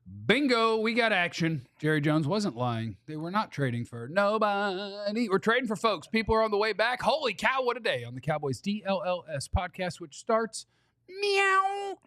Bingo, we got action. Jerry Jones wasn't lying. They were not trading for nobody. We're trading for folks. People are on the way back. Holy cow, what a day on the Cowboys DLLS podcast, which starts meow.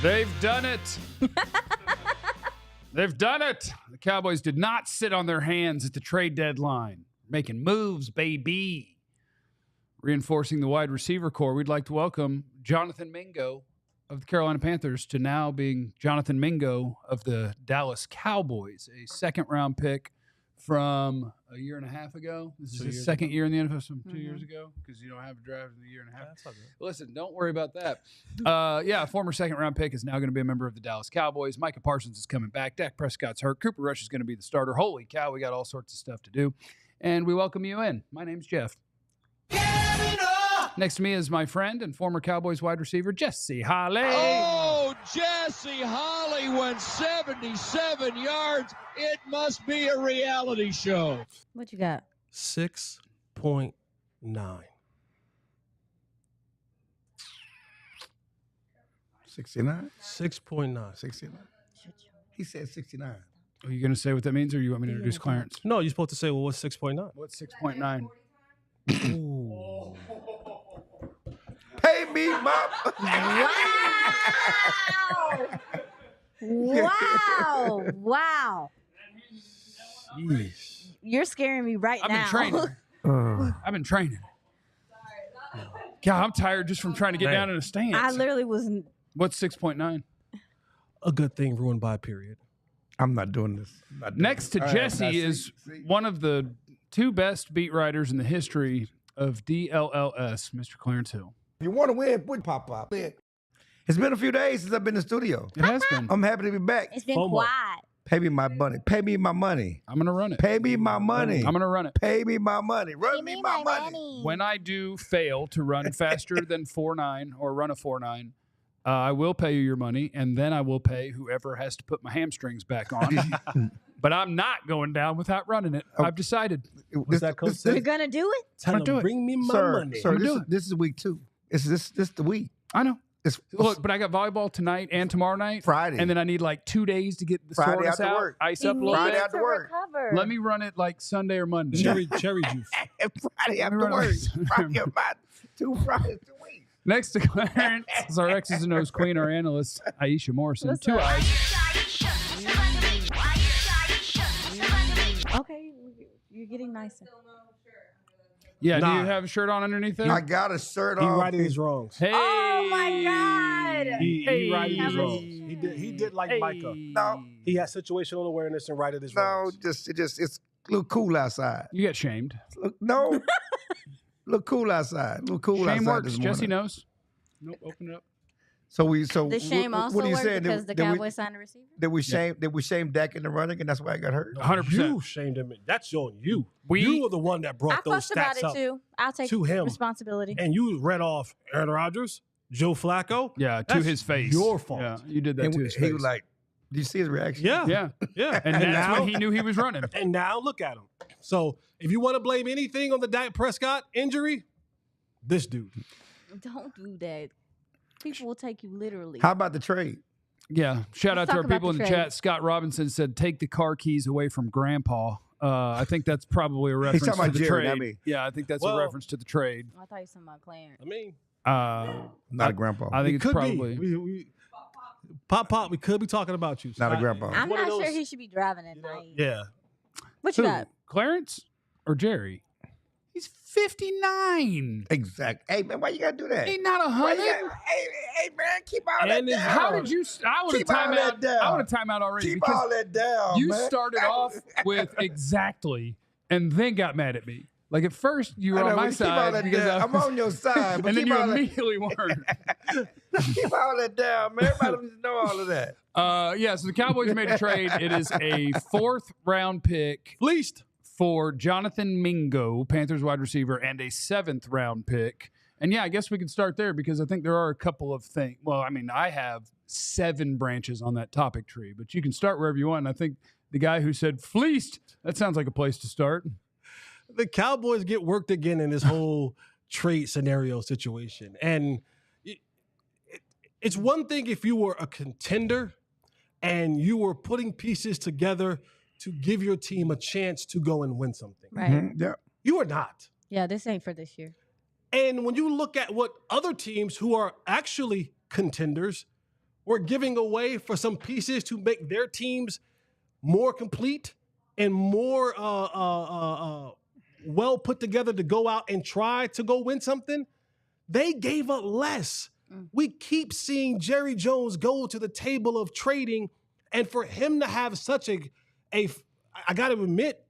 They've done it. They've done it. The Cowboys did not sit on their hands at the trade deadline. Making moves, baby. Reinforcing the wide receiver core, we'd like to welcome Jonathan Mingo of the Carolina Panthers to now being Jonathan Mingo of the Dallas Cowboys, a second-round pick from a year and a half ago. This is his second year in the NFL, from 2 years ago, because you don't have a draft in a year and a half. That's all good. Listen, don't worry about that. A former second-round pick is now going to be a member of the Dallas Cowboys. Micah Parsons is coming back. Dak Prescott's hurt. Cooper Rush is going to be the starter. Holy cow, we got all sorts of stuff to do. And we welcome you in. My name's Jeff. Next to me is my friend and former Cowboys wide receiver, Jesse Holly. Oh, Jesse Holly went 77 yards. It must be a reality show. What you got? 6.9. 69? 6.9. 69. He said 69. Are you going to say what that means, or you want me to introduce Clarence? No, you're supposed to say, well, what's 6.9? What's 6.9? Ooh. Pay me my... Wow. Wow. Yeesh. You're scaring me right I've now. been training. I've been training. God, I'm tired just from trying to get down in a stance. I literally wasn't. What's 6.9? A good thing ruined by a period. I'm not doing this. Next to Jesse is one of the two best beat writers in the history of DLLS, Mr. Clarence Hill. If you want to win, put pop. It's been a few days since I've been in the studio. It has been. I'm happy to be back. It's been FOMO. quiet. Pay me my money. Pay me my money. I'm going to run it. Pay me my money. I'm going to run it. Pay me my money. Run me my money. When I do fail to run faster than 4.9 or run a 4.9, I will pay you your money, and then I will pay whoever has to put my hamstrings back on. But I'm not going down without running it. I've decided. What's that coach You're say? gonna do it? Tell I'm doing him, it. bring me my money. Sir, this is week 2. This the week. I know. It's Look, but I got volleyball tonight and tomorrow night. Friday. And then I need like 2 days to get the Friday soreness after out, work. ice You up a little need Friday bit. after to work. recover. Let me run it like Sunday or Monday. Cherry juice. Friday after run work. it. Friday about 2 Fridays a week. Next to Clarence is our X's and O's queen, our analyst, Aisha Morrison. What's 2 up? eyes. Okay, you're getting nicer. Yeah, do Nah. you have a shirt on underneath there? I got a shirt He on. righted his wrongs. Hey. Oh my God. He righted his Hey. wrongs. He did like Hey. Micah. No. He had situational awareness and righted his No, wrongs. it's a little cool outside. You got shamed. No. Look cool outside. Look cool Shame outside works. this morning. Jesse knows. Nope, open it up. So The shame what also are you worked saying? because the Cowboys signed a receiver? Did we shame Dak in the running and that's why I got hurt? 100%. You shamed him. That's on you. We- You were the one that I brought those fussed about stats it up too. I'll take to him. responsibility. And you read off Aaron Rodgers, Joe Flacco. Yeah, to That's his face. your fault. Yeah, you did that And to his he face. was like, did you see his reaction? Yeah. yeah. Yeah. And that's when he knew he was running. And now look at him. So if you want to blame anything on the Dak Prescott injury, this dude. Don't do that. People will take you literally. How about the trade? Yeah. Shout out Let's to our talk about people in the the trade. chat. Scott Robinson said, take the car keys away from Grandpa. I think that's probably a reference talking to about the Jerry, trade. not me. Yeah, I think that's Well- a reference to the trade. I thought you were talking about Clarence. I mean, Not a grandpa. I think it it's could probably. be. Pop, we could be talking about you. Not a grandpa. I'm one of not sure those- he should be driving at night. Yeah. What you Who? got? Clarence or Jerry? He's 59. Exactly. Hey, man, why you got to do that? He's not Why 100. you gotta- hey, man, keep all that And his down. How did you? I would have Keep all time that out. down. I would have time out already Keep because all that down, you man. started off with exactly, and then got mad at me. Like at first you were I know, on my but keep all side that because down. I'm on your side, but and then keep you all that- immediately weren't. Keep all that down, man. Everybody needs to know all of that. Yeah, so the Cowboys made a trade. It is a 4th round pick Fleeced. for Jonathan Mingo, Panthers wide receiver, and a 7th round pick. And yeah, I guess we could start there because I think there are a couple of things. Well, I mean, I have 7 branches on that topic tree, but you can start wherever you want. And I think the guy who said fleeced, that sounds like a place to start. The Cowboys get worked again in this whole trade scenario situation. And it's one thing if you were a contender and you were putting pieces together to give your team a chance to go and win something. Right. Mhm, yeah. You are not. Yeah, this ain't for this year. And when you look at what other teams who are actually contenders were giving away for some pieces to make their teams more complete and more well put together to go out and try to go win something, they gave up less. We keep seeing Jerry Jones go to the table of trading, and for him to have such a I got to admit,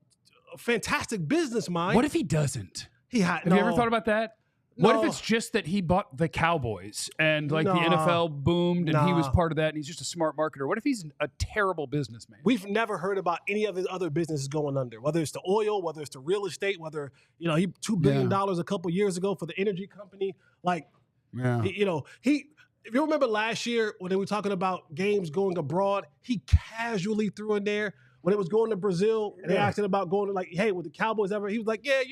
a fantastic business mind. What if he doesn't? Have Have you ever thought about that? What if No. it's just that he bought the Cowboys and like the Nah. NFL boomed and he was Nah. part of that and he's just a smart marketer? What if he's a terrible businessman? We've never heard about any of his other businesses going under, whether it's the oil, whether it's the real estate, whether, he $2 billion a couple years ago for the energy company. Like, Yeah. if you remember last year when they were talking about games going abroad, he casually threw in there when it was going to Brazil and they asked him about going to like, hey, would the Cowboys ever? He was like, yeah,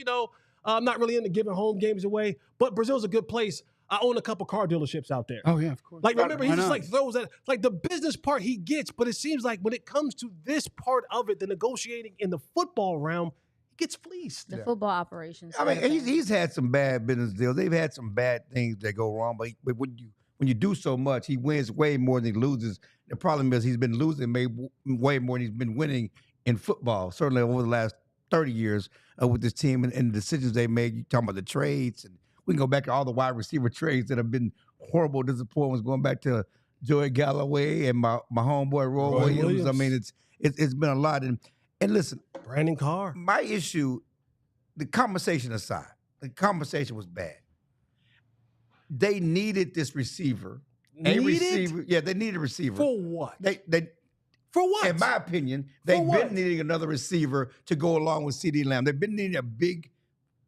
I'm not really into giving home games away, but Brazil's a good place. I own a couple car dealerships out there. Oh, yeah, of course. Like, remember, he Why just not? like throws that, like the business part he gets, but it seems like when it comes to this part of it, the negotiating in the football realm, he gets fleeced. The football operations. I mean, he's had some bad business deals. They've had some bad things that go wrong, but when you do so much, he wins way more than he loses. The problem is he's been losing way more than he's been winning in football, certainly over the last 30 years with this team and the decisions they made. You talking about the trades, and we can go back to all the wide receiver trades that have been horrible disappointments, going back to Joey Galloway and my homeboy Roy Williams. I mean, it's been a lot. And listen, Brandon Carr. my issue, the conversation aside, the conversation was bad. They needed this receiver. A receiver. Yeah, they needed a receiver. For what? They For what? in my opinion, they've what? been needing another receiver to go along with CD Lamb. They've been needing a big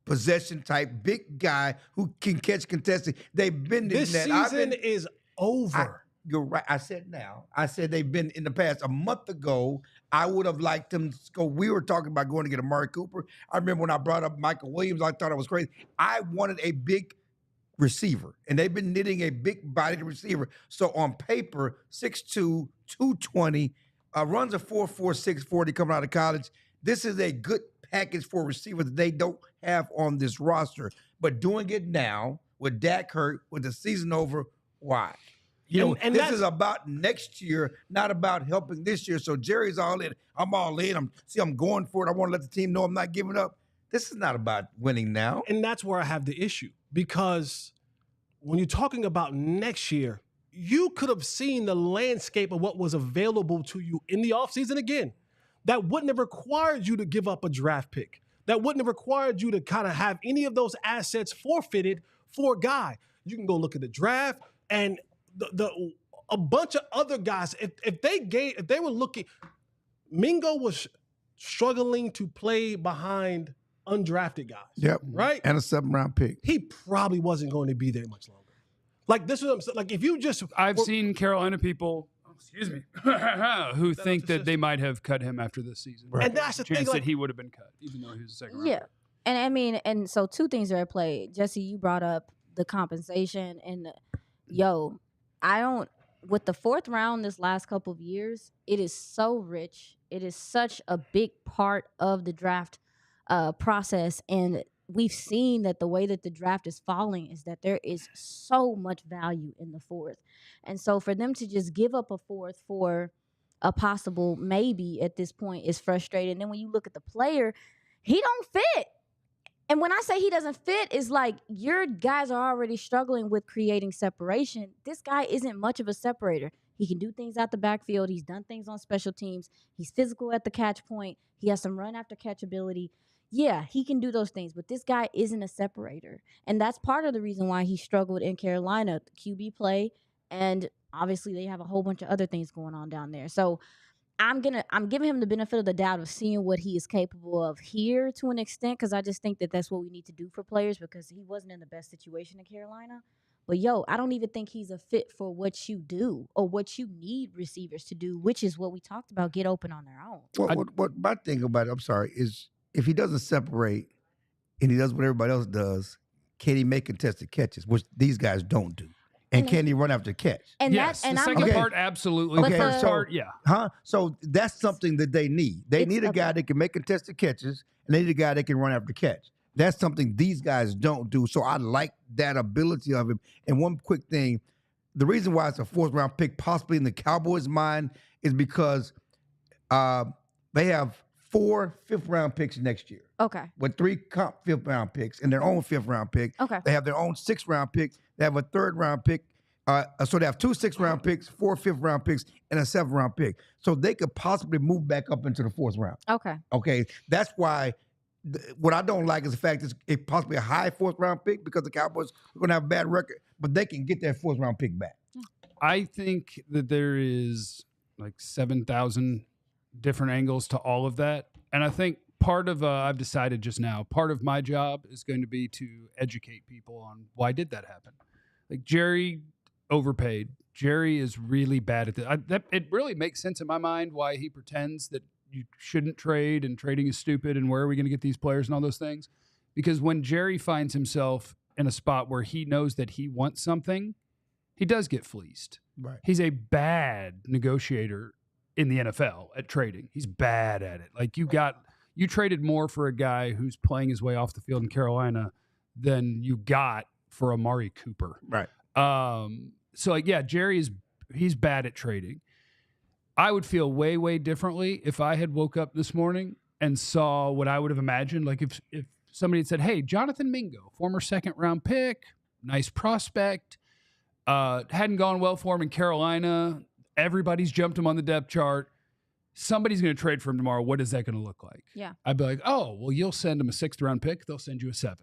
possession type, big guy who can catch contested. They've been needing This that. season is over. You're right. I said they've been in the past. A month ago, I would have liked them to go. We were talking about going to get Amari Cooper. I remember when I brought up Michael Williams, I thought it was crazy. I wanted a big receiver, and they've been needing a big-bodied receiver. So on paper, 6'2", 220, runs a 4.46 40 coming out of college. This is a good package for receivers that they don't have on this roster. But doing it now with Dak hurt, with the season over, why? And This is about next year, not about helping this year. So Jerry's all in. I'm all in. I'm going for it. I want to let the team know I'm not giving up. This is not about winning now. And that's where I have the issue, because when you're talking about next year, you could have seen the landscape of what was available to you in the offseason again. That wouldn't have required you to give up a draft pick. That wouldn't have required you to kind of have any of those assets forfeited for a guy. You can go look at the draft and a bunch of other guys. If they were looking, Mingo was struggling to play behind undrafted guys. Yep. Right? And a 7th-round pick. He probably wasn't going to be there much longer. Like, this is what I'm saying. Like, if you just... I've seen Carolina people, who think that they might have cut him after this season. And that's the thing, chance like- that he would have been cut, even though he was a second round. Yeah. And I mean, and so 2 things are at play. Jesse, you brought up the compensation, and with the 4th round this last couple of years, it is so rich. It is such a big part of the draft process. And we've seen that the way that the draft is falling is that there is so much value in the 4th. And so for them to just give up a 4th for a possible maybe at this point is frustrating. And then when you look at the player, he don't fit. And when I say he doesn't fit, is like your guys are already struggling with creating separation. This guy isn't much of a separator. He can do things out the backfield. He's done things on special teams. He's physical at the catch point. He has some run after catch ability. Yeah, he can do those things, but this guy isn't a separator. And that's part of the reason why he struggled in Carolina, QB play, and obviously they have a whole bunch of other things going on down there. So I'm giving him the benefit of the doubt of seeing what he is capable of here to an extent, because I just think that that's what we need to do for players, because he wasn't in the best situation in Carolina. But I don't even think he's a fit for what you do or what you need receivers to do, which is what we talked about, get open on their own. What my thing about it, I'm sorry, is if he doesn't separate and he does what everybody else does, can he make contested catches, which these guys don't do? And can he run after catch? And yes, that, and the I'm second part, absolutely. Okay, The first so- part, yeah. Huh? So that's something that they need. They need a guy that can make contested catches, and they need a guy that can run after catch. That's something these guys don't do. So I like that ability of him. And one quick thing, the reason why it's a 4th round pick, possibly in the Cowboys' mind, is because they have 4 5th-round picks next year. Okay. With 3 5th-round picks and their own 5th-round pick. Okay. They have their own 6th-round pick. They have a 3rd-round pick. So they have 2 6th-round picks, 4 5th-round picks, and a 7th-round pick. So they could possibly move back up into the 4th round. Okay. Okay. That's why what I don't like is the fact that it's possibly a high 4th-round pick because the Cowboys are going to have a bad record, but they can get that 4th-round pick back. I think that there is like 7,000 different angles to all of that. And I think part of, I've decided just now, part of my job is going to be to educate people on why did that happen. Like Jerry overpaid. Jerry is really bad at this. It really makes sense in my mind why he pretends that you shouldn't trade and trading is stupid and where are we going to get these players and all those things. Because when Jerry finds himself in a spot where he knows that he wants something, he does get fleeced. Right. He's a bad negotiator in the NFL at trading. He's bad at it. Like you traded more for a guy who's playing his way off the field in Carolina than you got for Amari Cooper. Right. So like, yeah, he's bad at trading. I would feel way, way differently if I had woke up this morning and saw what I would have imagined. Like if somebody had said, hey, Jonathan Mingo, former 2nd-round pick, nice prospect, hadn't gone well for him in Carolina. Everybody's jumped him on the depth chart. Somebody's going to trade for him tomorrow. What is that going to look like? Yeah. I'd be like, oh, well, you'll send him a 6th-round pick. They'll send you a 7th.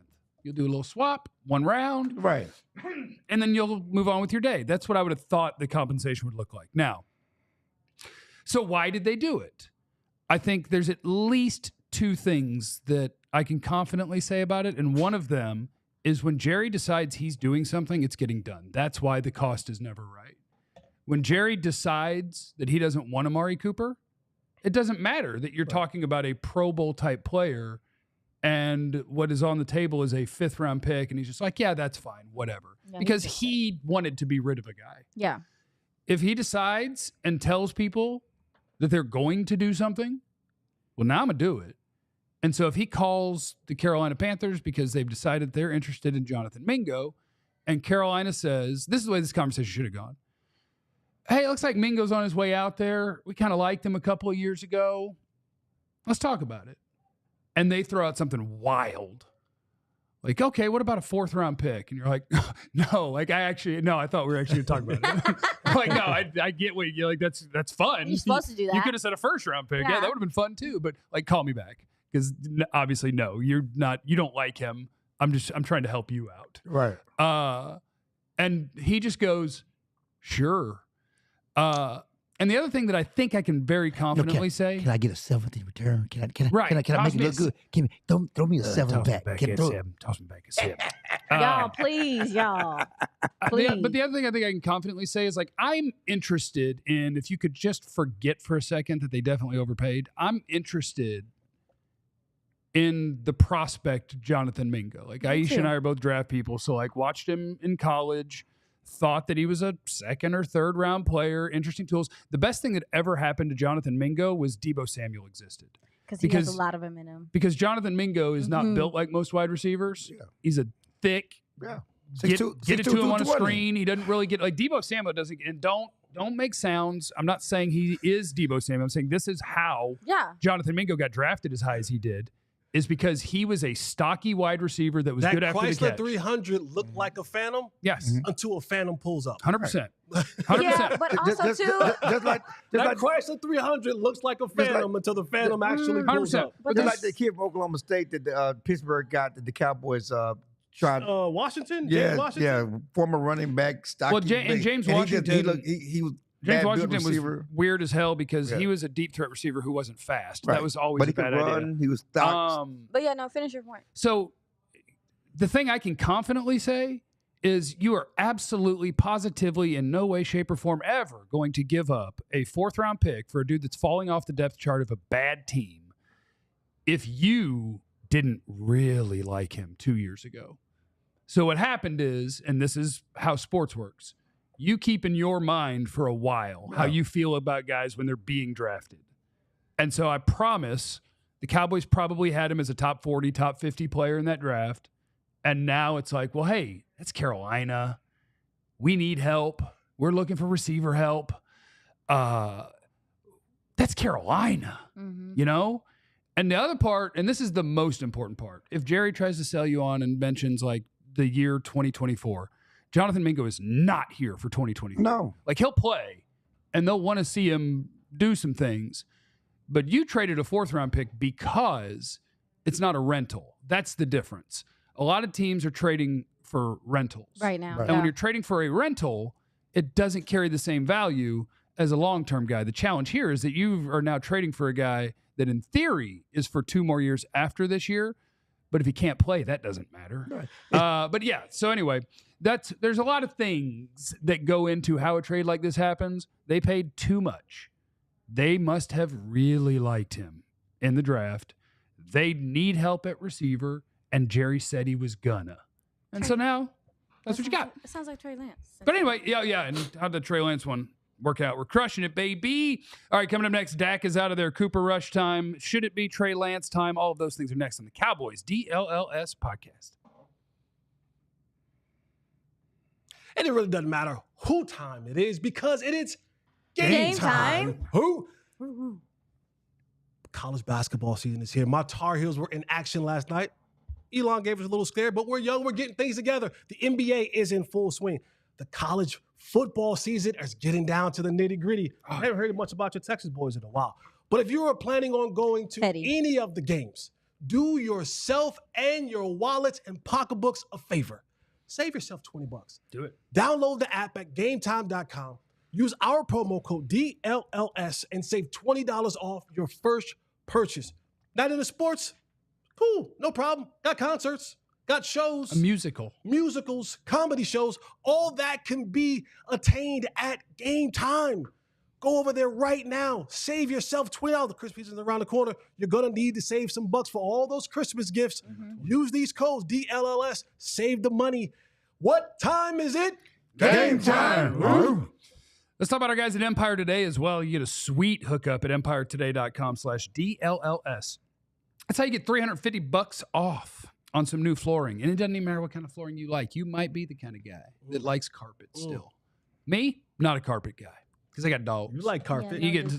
You'll do a little swap, 1 round. Right. And then you'll move on with your day. That's what I would have thought the compensation would look like. Now, so why did they do it? I think there's at least 2 things that I can confidently say about it. And one of them is when Jerry decides he's doing something, it's getting done. That's why the cost is never right. When Jerry decides that he doesn't want Amari Cooper, it doesn't matter that you're talking about a Pro Bowl type player and what is on the table is a 5th-round pick. And he's just like, yeah, that's fine, whatever. Yeah, because he wanted to be rid of a guy. Yeah. If he decides and tells people that they're going to do something, well, now I'm going to do it. And so if he calls the Carolina Panthers because they've decided they're interested in Jonathan Mingo, and Carolina says, this is the way this conversation should have gone. Hey, it looks like Mingo's on his way out there. We kind of liked him a couple of years ago. Let's talk about it. And they throw out something wild. Like, okay, what about a 4th-round pick? And you're like, no, like I thought we were actually talking about it. Like, no, I get what you're like. That's fun. You're supposed to do that. You could have said a 1st-round pick. Yeah, that would have been fun too. But like, call me back because obviously, no, you're not. You don't like him. I'm trying to help you out. Right. And he just goes, sure. And the other thing that I think I can very confidently say, can I get a 7th in return? Can I Right. Can I make it look good? Throw me a 7 back. Toss me back a 7. Y'all, please, y'all. Please. But the other thing I think I can confidently say is like, I'm interested in, if you could just forget for a second that they definitely overpaid, I'm interested in the prospect Jonathan Mingo. Like Aisha and I are both draft people. So like watched him in college, thought that he was a 2nd or 3rd round player, interesting tools. The best thing that ever happened to Jonathan Mingo was Deebo Samuel existed. Because he has a lot of them in him. Because Jonathan Mingo is not built like most wide receivers. Yeah. He's a thick, get it to him on a screen. He doesn't really get, like Deebo Samuel doesn't, and don't make sounds. I'm not saying he is Deebo Samuel. I'm saying this is how Jonathan Mingo got drafted as high as he did. is because he was a stocky wide receiver that was That good after the Chrysler catch. 300 looked like a Phantom Yes. until a Phantom pulls up. 100%. 100%. Yeah, but also too. That Chrysler 300 looks like a Phantom until the Phantom actually pulls 100%. up. But Just like that's- the kid from Oklahoma State that Pittsburgh got that the Cowboys tried. Washington? Yeah, James Washington? yeah, former running back, stocky. Well, and James Washington- He was James bad Washington built was receiver. weird as hell because Yeah. he was a deep threat receiver who wasn't fast. Right. That was always But a he could bad run. idea. He was stocked. But yeah, no, finish your point. So the thing I can confidently say is you are absolutely, positively, in no way, shape, or form ever going to give up a 4th-round pick for a dude that's falling off the depth chart of a bad team if you didn't really like him 2 years ago. So what happened is, and this is how sports works, you keep in your mind for a while how you feel about guys when they're being drafted. And so I promise the Cowboys probably had him as a top 40, top 50 player in that draft. And now it's like, well, hey, that's Carolina. We need help. We're looking for receiver help. That's Carolina, you know? And the other part, and this is the most important part, if Jerry tries to sell you on and mentions like the year 2024, Jonathan Mingo is not here for 2024. No. Like he'll play and they'll want to see him do some things. But you traded a 4th-round pick because it's not a rental. That's the difference. A lot of teams are trading for rentals. Right now. Right. And when you're trading for a rental, it doesn't carry the same value as a long-term guy. The challenge here is that you are now trading for a guy that in theory is for 2 more years after this year. But if he can't play, that doesn't matter. Right. But yeah, so anyway, there's a lot of things that go into how a trade like this happens. They paid too much. They must have really liked him in the draft. They need help at receiver, and Jerry said he was gonna. And so now, that's what you got. It sounds like Trey Lance. But anyway, yeah. And how'd the Trey Lance one work out? We're crushing it, baby. All right, coming up next, Dak is out of there. Cooper Rush time. Should it be Trey Lance time? All of those things are next on the Cowboys DLLS podcast. And it really doesn't matter who time it is because it is Game time. Who? College basketball season is here. My Tar Heels were in action last night. Elon gave us a little scare, but we're young. We're getting things together. The NBA is in full swing. The college football season is getting down to the nitty gritty. I haven't heard much about your Texas boys in a while. But if you are planning on going to any of the games, do yourself and your wallets and pocketbooks a favor. Save yourself $20. Do it. Download the app at gametime.com. Use our promo code DLLS and save $20 off your first purchase. Not into sports? Cool, no problem. Got concerts, got shows. A musical. Musicals, comedy shows. All that can be attained at Game Time. Go over there right now. Save yourself $20. The Christmas is around the corner. You're going to need to save some bucks for all those Christmas gifts. Use these codes, DLLS. Save the money. What time is it? Game time. Let's talk about our guys at Empire Today as well. You get a sweet hookup at empiretoday.com/DLLS. That's how you get $350 off on some new flooring. And it doesn't even matter what kind of flooring you like. You might be the kind of guy that likes carpet still. Me, not a carpet guy. Because I got dogs. You like carpet. You get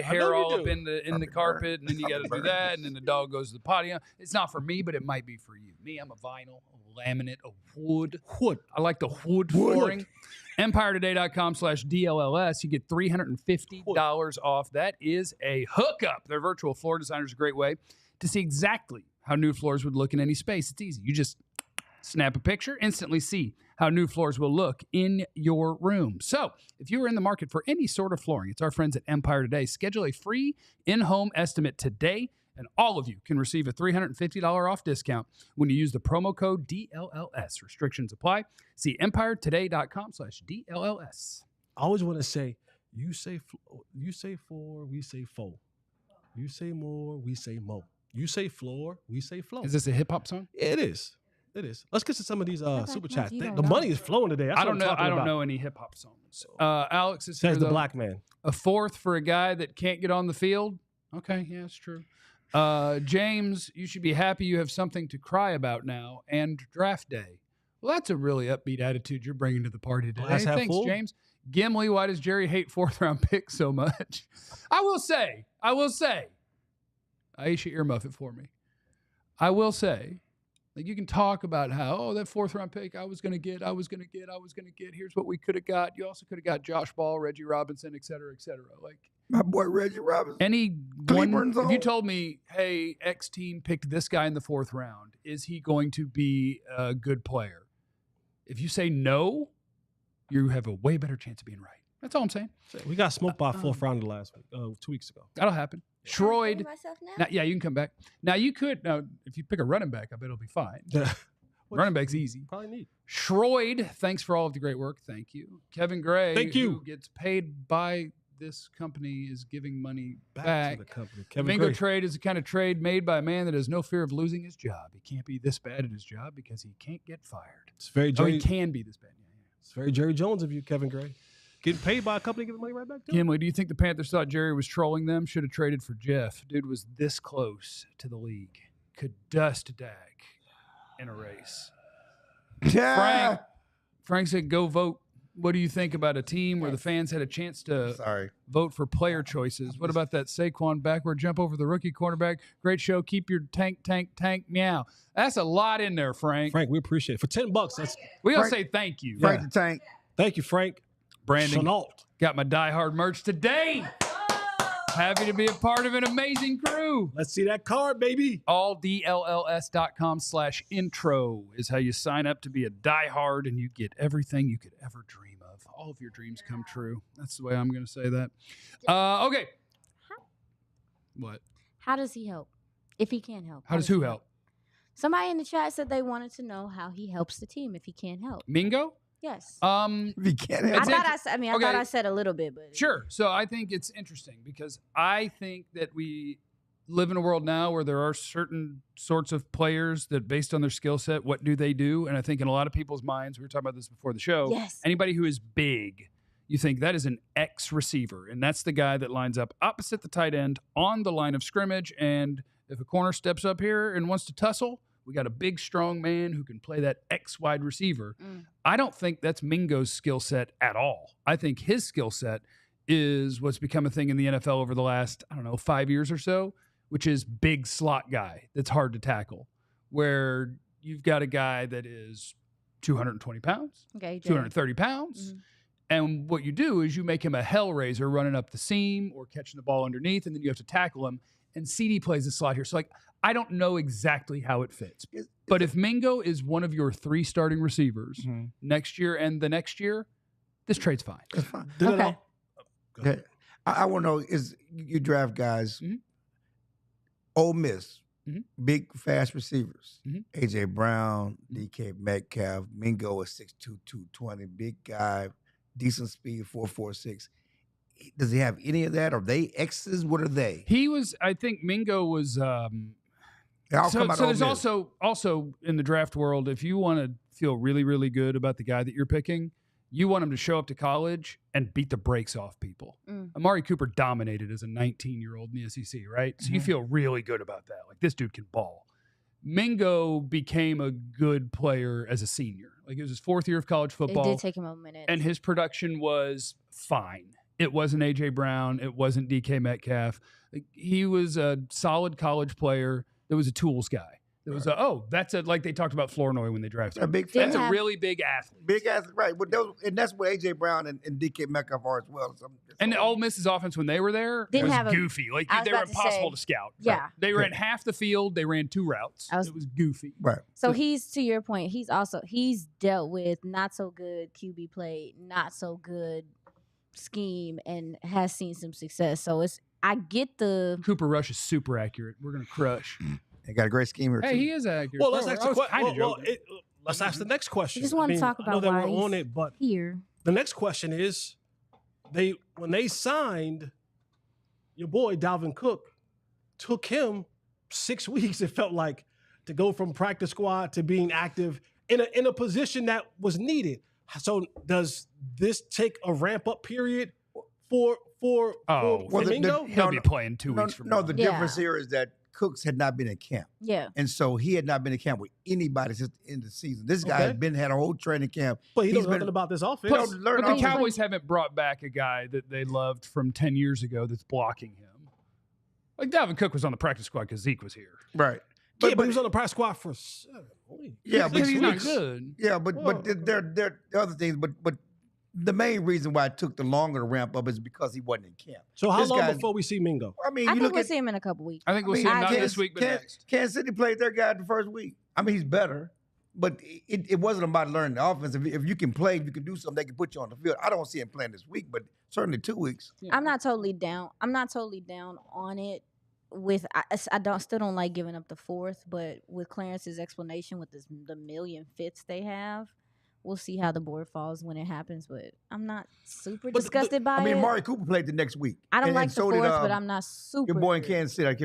hair all up in the carpet, and then you got to do that, and then the dog goes to the potty. It's not for me, but it might be for you. Me, I'm a vinyl, a laminate, a wood. I like the wood flooring. EmpireToday.com/DLLS. You get $350 off. That is a hookup. Their virtual floor designer is a great way to see exactly how new floors would look in any space. It's easy. You just snap a picture, instantly see how new floors will look in your room. So if you are in the market for any sort of flooring, it's our friends at Empire Today. Schedule a free in-home estimate today, and all of you can receive a $350 off discount when you use the promo code DLLS. Restrictions apply. See EmpireToday.com/DLLS. I always want to say, you say four, we say four. You say more, we say mo. You say floor, we say flow. Is this a hip-hop song? It is. It is. Let's get to some of these super chats. you don't The know. money is flowing today. That's I don't what I'm know. talking I don't about. know any hip-hop songs. Alex is Says here, the though. black man. A fourth for a guy that can't get on the field. Okay, yeah, it's true. James, you should be happy you have something to cry about now and draft day. Well, that's a really upbeat attitude you're bringing to the party today. Glass half Thanks, full? James. Gimli, why does Jerry hate fourth-round picks so much? I will say, Aisha, earmuff it for me. I will say, like, you can talk about how, that 4th round pick I was going to get. Here's what we could have got. You also could have got Josh Ball, Reggie Robinson, et cetera, et cetera. Like, My boy Reggie Robinson. If you told me, hey, X team picked this guy in the 4th round, is he going to be a good player? If you say no, you have a way better chance of being right. That's all I'm saying. We got smoked by a 4th rounder last week, 2 weeks ago. That'll happen. Schroed. Myself now? Now, yeah, you can come back. Now, if you pick a running back, I bet it'll be fine. Running back's easy. Probably need. Schroed, thanks for all of the great work. Thank you. Kevin Gray, Thank you. who gets paid by this company, is giving money back. to the company. Kevin Mingo Gray. trade is the kind of trade made by a man that has no fear of losing his job. He can't be this bad at his job because he can't get fired. It's very Oh, Jerry. he can be this bad. It's very Jerry Jones of you, Kevin Gray. Getting paid by a company, giving money right back to him. Kimley, do you think the Panthers thought Jerry was trolling them? Should have traded for Jeff. Dude was this close to the league. Could dust Dak in a race. Yeah. Frank said, go vote. What do you think about a team where the fans had a chance to Sorry. vote for player choices? What about that Saquon backward jump over the rookie cornerback? Great show. Keep your tank, meow. That's a lot in there, Frank. Frank, we appreciate it. For $10, that's We gotta Frank- say thank you. Frank the Tank. thank you, Frank. Brandon, Chenault. got my Die Hard merch today. Happy to be a part of an amazing crew. Let's see that card, baby. AllDLLS.com/intro is how you sign up to be a diehard, and you get everything you could ever dream of. All of your dreams come true. That's the way I'm going to say that. Okay. What? How does he help? If he can't help. How does who help? Somebody in the chat said they wanted to know how he helps the team if he can't help. Mingo? Yes. If you can't It's have I thought I said a little bit, but Sure. So I think it's interesting because I think that we live in a world now where there are certain sorts of players that, based on their skill set, what do they do? And I think in a lot of people's minds, we were talking about this before the show, Yes. anybody who is big, you think that is an X receiver. And that's the guy that lines up opposite the tight end on the line of scrimmage. And if a corner steps up here and wants to tussle, we got a big, strong man who can play that X wide receiver. I don't think that's Mingo's skill set at all. I think his skill set is what's become a thing in the NFL over the last, 5 years or so, which is big slot guy that's hard to tackle, where you've got a guy that is 220 pounds, okay, 230 pounds. And what you do is you make him a hellraiser running up the seam or catching the ball underneath, and then you have to tackle him. And CD plays the slot here. So, I don't know exactly how it fits. But if Mingo is one of your 3 starting receivers next year and the next year, this trade's fine. That's fine. Okay. Okay. I want to know, is you draft guys, Ole Miss, big, fast receivers. A.J. Brown, DK Metcalf, Mingo is 6'2", 220, big guy, decent speed, 4.46. Does he have any of that? Are they X's? What are they? I think Mingo was I'll so come out there's Ole Miss. also in the draft world, if you want to feel really, really good about the guy that you're picking, you want him to show up to college and beat the brakes off people. Amari Cooper dominated as a 19-year-old in the SEC, right? So you feel really good about that. Like, this dude can ball. Mingo became a good player as a senior. Like, it was his 4th year of college football. It did take him a minute. And his production was fine. It wasn't A.J. Brown. It wasn't DK Metcalf. Like, he was a solid college player. That was a tools guy. There was like they talked about Flournoy when they drafted him. That's a really big athlete. Big athlete, right. But and that's what A.J. Brown and DK Metcalf are as well. And Ole Miss's offense when they were there Didn't was have goofy. Like, I was they were about to impossible say, to scout. yeah. They ran half the field. They ran 2 routes. It was goofy. Right. So he's, to your point, he's dealt with not so good QB play, not so good scheme, and has seen some success. So I get the Cooper Rush is super accurate. We're gonna crush. They got a great scheme here, Hey, too. he is accurate. Well, let's ask the question. let's ask the next question. I just want to talk I about know that why we're on he's it, but here. the next question is, when they signed your boy Dalvin Cook, took him 6 weeks, it felt like, to go from practice squad to being active in a position that was needed. So does this take a ramp up period for Mingo? He'll be playing 2 weeks from now. No, the difference here is that Cooks had not been in camp. Yeah. And so he had not been in camp with anybody since the end of the season. This guy had a whole training camp. But he knows nothing about this offense. Plus, but the Cowboys haven't brought back a guy that they loved from 10 years ago that's blocking him. Like, Dalvin Cook was on the practice squad because Zeke was here. Right. But he was on the practice squad for 7 weeks. Yeah, but he's not good. Yeah, but there are other things. But the main reason why it took the longer to ramp up is because he wasn't in camp. So how long before we see Mingo? I mean, I you think look we'll at see him in a couple weeks. I think we'll see him not this week, but next. Kansas City played their guy the first week. I mean, he's better, but it wasn't about learning the offense. If you can play, you can do something, they can put you on the field. I don't see him playing this week, but certainly 2 weeks. Yeah. I'm not totally down. I'm not totally down on it. I still don't like giving up the 4th, but with Clarence's explanation with the million fits they have, we'll see how the board falls when it happens. But I'm not super disgusted by it. I mean, Amari Cooper played the next week. I don't like and the so 4th, did, but I'm not super. your boy in Kansas City,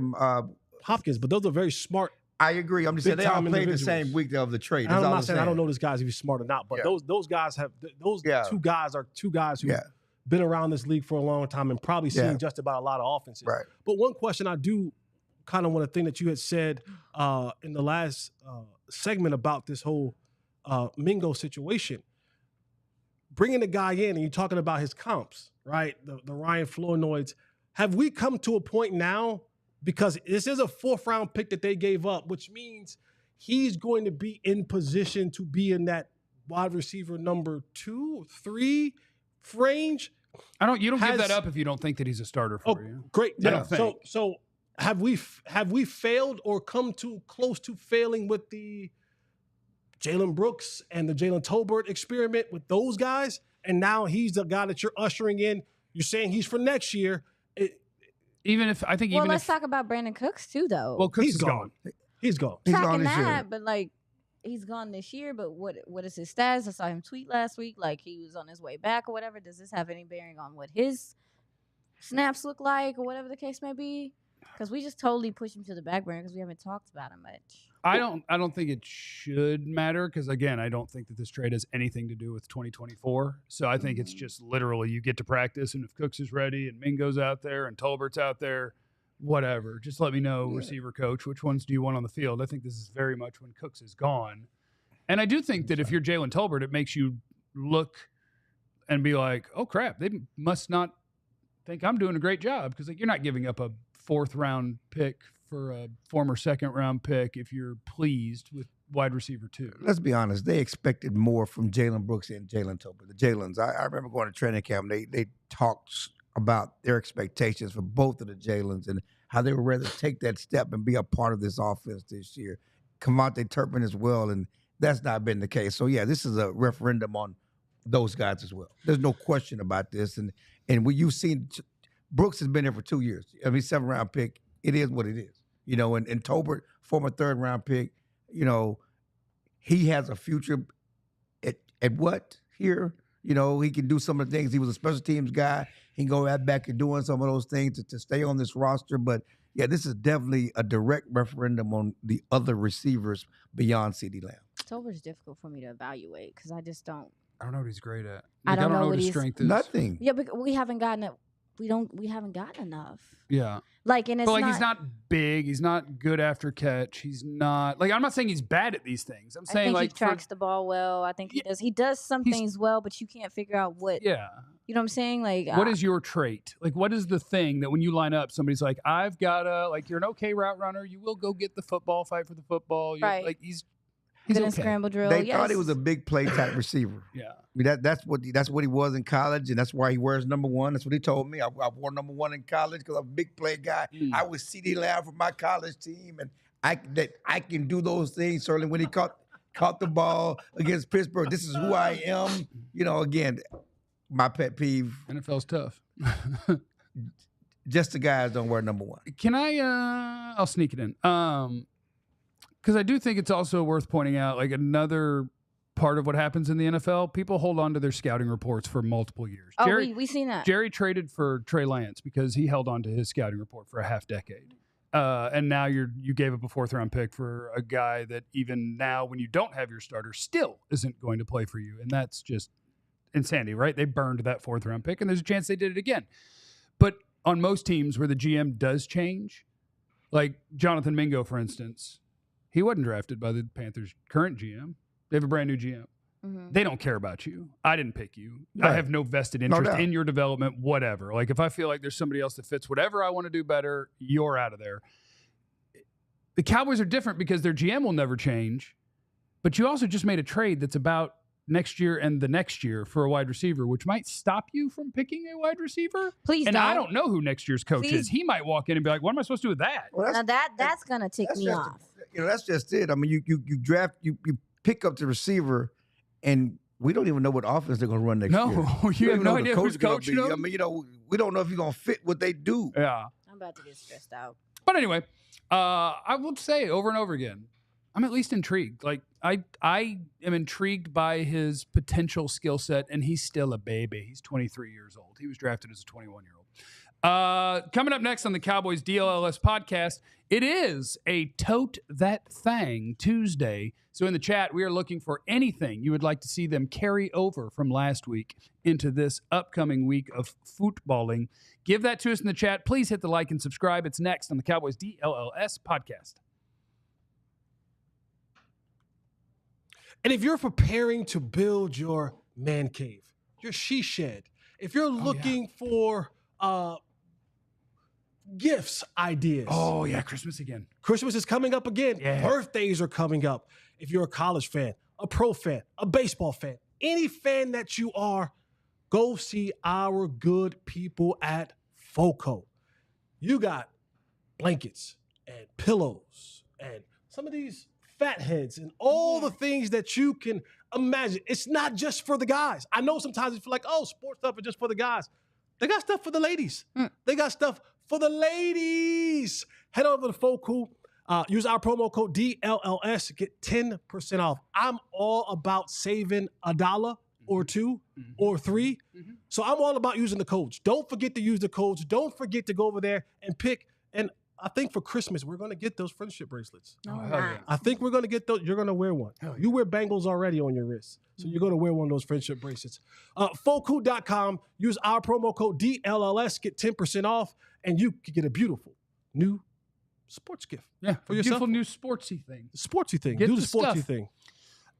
Hopkins, but those are very smart. I agree. I'm just saying they all Big-time played the individuals. same week of the trade. I'm That's all not I'm saying I don't know this guy's if he's smart or not, but Yeah. those guys have two guys are two guys who Yeah. been around this league for a long time and probably seen Yeah. just about a lot of offenses. Right. But one question I do kind of want to think that you had said in the last segment about this whole Mingo situation, bringing the guy in and you're talking about his comps, right? The Ryan Flournoy's. Have we come to a point now, because this is a 4th round pick that they gave up, which means he's going to be in position to be in that wide receiver number 2, 3 range? You don't give Has- that up if you don't think that he's a starter for Oh, you. great. I Yeah. don't think. So have we failed or come too close to failing with the Jalen Brooks and the Jalen Tolbert experiment with those guys? And now he's the guy that you're ushering in. You're saying he's for next year. Well, let's talk about Brandon Cooks too, though. Well, Cooks He's is gone. He's gone. He's tracking gone this year. that, but like he's gone this year. But what is his status? I saw him tweet last week, like he was on his way back or whatever. Does this have any bearing on what his snaps look like or whatever the case may be? Because we just totally pushed him to the back burner because we haven't talked about him much. I don't think it should matter because, again, I don't think that this trade has anything to do with 2024. So I think it's just literally you get to practice, and if Cooks is ready and Mingo's out there and Tolbert's out there, whatever. Just let me know, receiver coach, which ones do you want on the field? I think this is very much when Cooks is gone. And I do think that if you're Jalen Tolbert, it makes you look and be like, oh, crap, they must not think I'm doing a great job because like, you're not giving up a 4th-round pick for a former 2nd-round pick if you're pleased with wide receiver 2. Let's be honest. They expected more from Jalen Brooks and Jalen Tolbert. The Jalens. I remember going to training camp. They talked about their expectations for both of the Jalens and how they would rather take that step and be a part of this offense this year. Cavante Turpin as well, and that's not been the case. So, yeah, this is a referendum on those guys as well. There's no question about this. And what you've seen, Brooks has been there for 2 years. I mean, 7th-round pick. It is what it is. You know, and Tolbert, former 3rd-round pick, you know, he has a future at what here? You know, he can do some of the things. He was a special teams guy. He can go right back and doing some of those things to stay on this roster. But, yeah, this is definitely a direct referendum on the other receivers beyond CeeDee Lamb. Tolbert's difficult for me to evaluate because I just don't. I don't know what he's great at. I Like, don't know what what his he's- strength is. Nothing. Yeah, but we haven't gotten it. We haven't gotten enough. Yeah. Like, and it's But like not, he's not big. He's not good after catch. He's not like I'm not saying he's bad at these things. I'm I saying think like he tracks the ball well. I think he Yeah, does. He does some he's- things well, but you can't figure out what. yeah. You know what I'm saying? Like, What is your trait? Like, what is the thing that when you line up, somebody's like, I've got a, like, you're an okay route runner. You will go get the football, fight for the football. You're, Right. Like, he's good in okay. scramble drill? They yes. thought he was a big play type receiver. Yeah. I mean, that's what he was in college, and that's why he wears number 1. That's what he told me. I wore number 1 in college because I'm a big play guy. I was CeeDee Lamb for my college team, and I can do those things. Certainly when he caught the ball against Pittsburgh, this is who I am. You know, again, my pet peeve. NFL's tough. Just the guys don't wear number 1. Can I, I'll sneak it in. Because I do think it's also worth pointing out, like, another part of what happens in the NFL, people hold on to their scouting reports for multiple years. Oh, we seen that. Jerry traded for Trey Lance because he held on to his scouting report for a half decade. And now you gave up a 4th-round pick for a guy that even now, when you don't have your starter, still isn't going to play for you. And that's just insanity, right? They burned that 4th-round pick, and there's a chance they did it again. But on most teams where the GM does change, like Jonathan Mingo, for instance, he wasn't drafted by the Panthers' current GM. They have a brand new GM. Mm-hmm. They don't care about you. I didn't pick you. Right. I have no vested No interest doubt. in your development, whatever. Like, if I feel like there's somebody else that fits whatever I want to do better, you're out of there. the Cowboys are different because their GM will never change, but you also just made a trade that's about next year and the next year for a wide receiver, which might stop you from picking a wide receiver. Please and don't. I don't know who next year's coach is. He might walk in and be like, what am I supposed to do with that? Well, Now that's gonna tick me off. That's just it. I mean, you draft, you pick up the receiver, and we don't even know what offense they're going to run next year. No, you have no idea who's coaching them. I mean, we don't know if he's going to fit what they do. Yeah. I'm about to get stressed out. But anyway, I would say over and over again, I'm at least intrigued. Like I am intrigued by his potential skill set, and he's still a baby. He's 23 years old. He was drafted as a 21-year-old. Coming up next on the Cowboys DLLS podcast, it is a Tote That Thang Tuesday. So in the chat, we are looking for anything you would like to see them carry over from last week into this upcoming week of footballing. Give that to us in the chat. Please hit the like and subscribe. It's next on the Cowboys DLLS podcast. And if you're preparing to build your man cave, your she shed, if you're looking for gifts ideas. Oh, yeah, Christmas again. Christmas is coming up again. Yeah. Birthdays are coming up. If you're a college fan, a pro fan, a baseball fan, any fan that you are, go see our good people at FOCO. You got blankets and pillows and some of these fat heads and all the things that you can imagine. It's not just for the guys. I know sometimes you feel like, oh, sports stuff is just for the guys. They got stuff for the ladies. They got stuff for the ladies. Head over to FOCO. Use our promo code DLLS. Get 10% off. I'm all about saving $1 or $2 or $3. So I'm all about using the codes. Don't forget to use the codes. Don't forget to go over there and pick. And I think for Christmas, we're going to get those friendship bracelets. No, hell we're yeah. not. I think we're going to get those. You're going to wear one. You wear bangles already on your wrist. So you're going to wear one of those friendship bracelets. FOCO.com. Use our promo code DLLS. Get 10% off. And you can get a beautiful new sports gift. Yeah, For yourself. beautiful new sportsy thing. Sportsy thing. Get Do the the sportsy stuff. thing.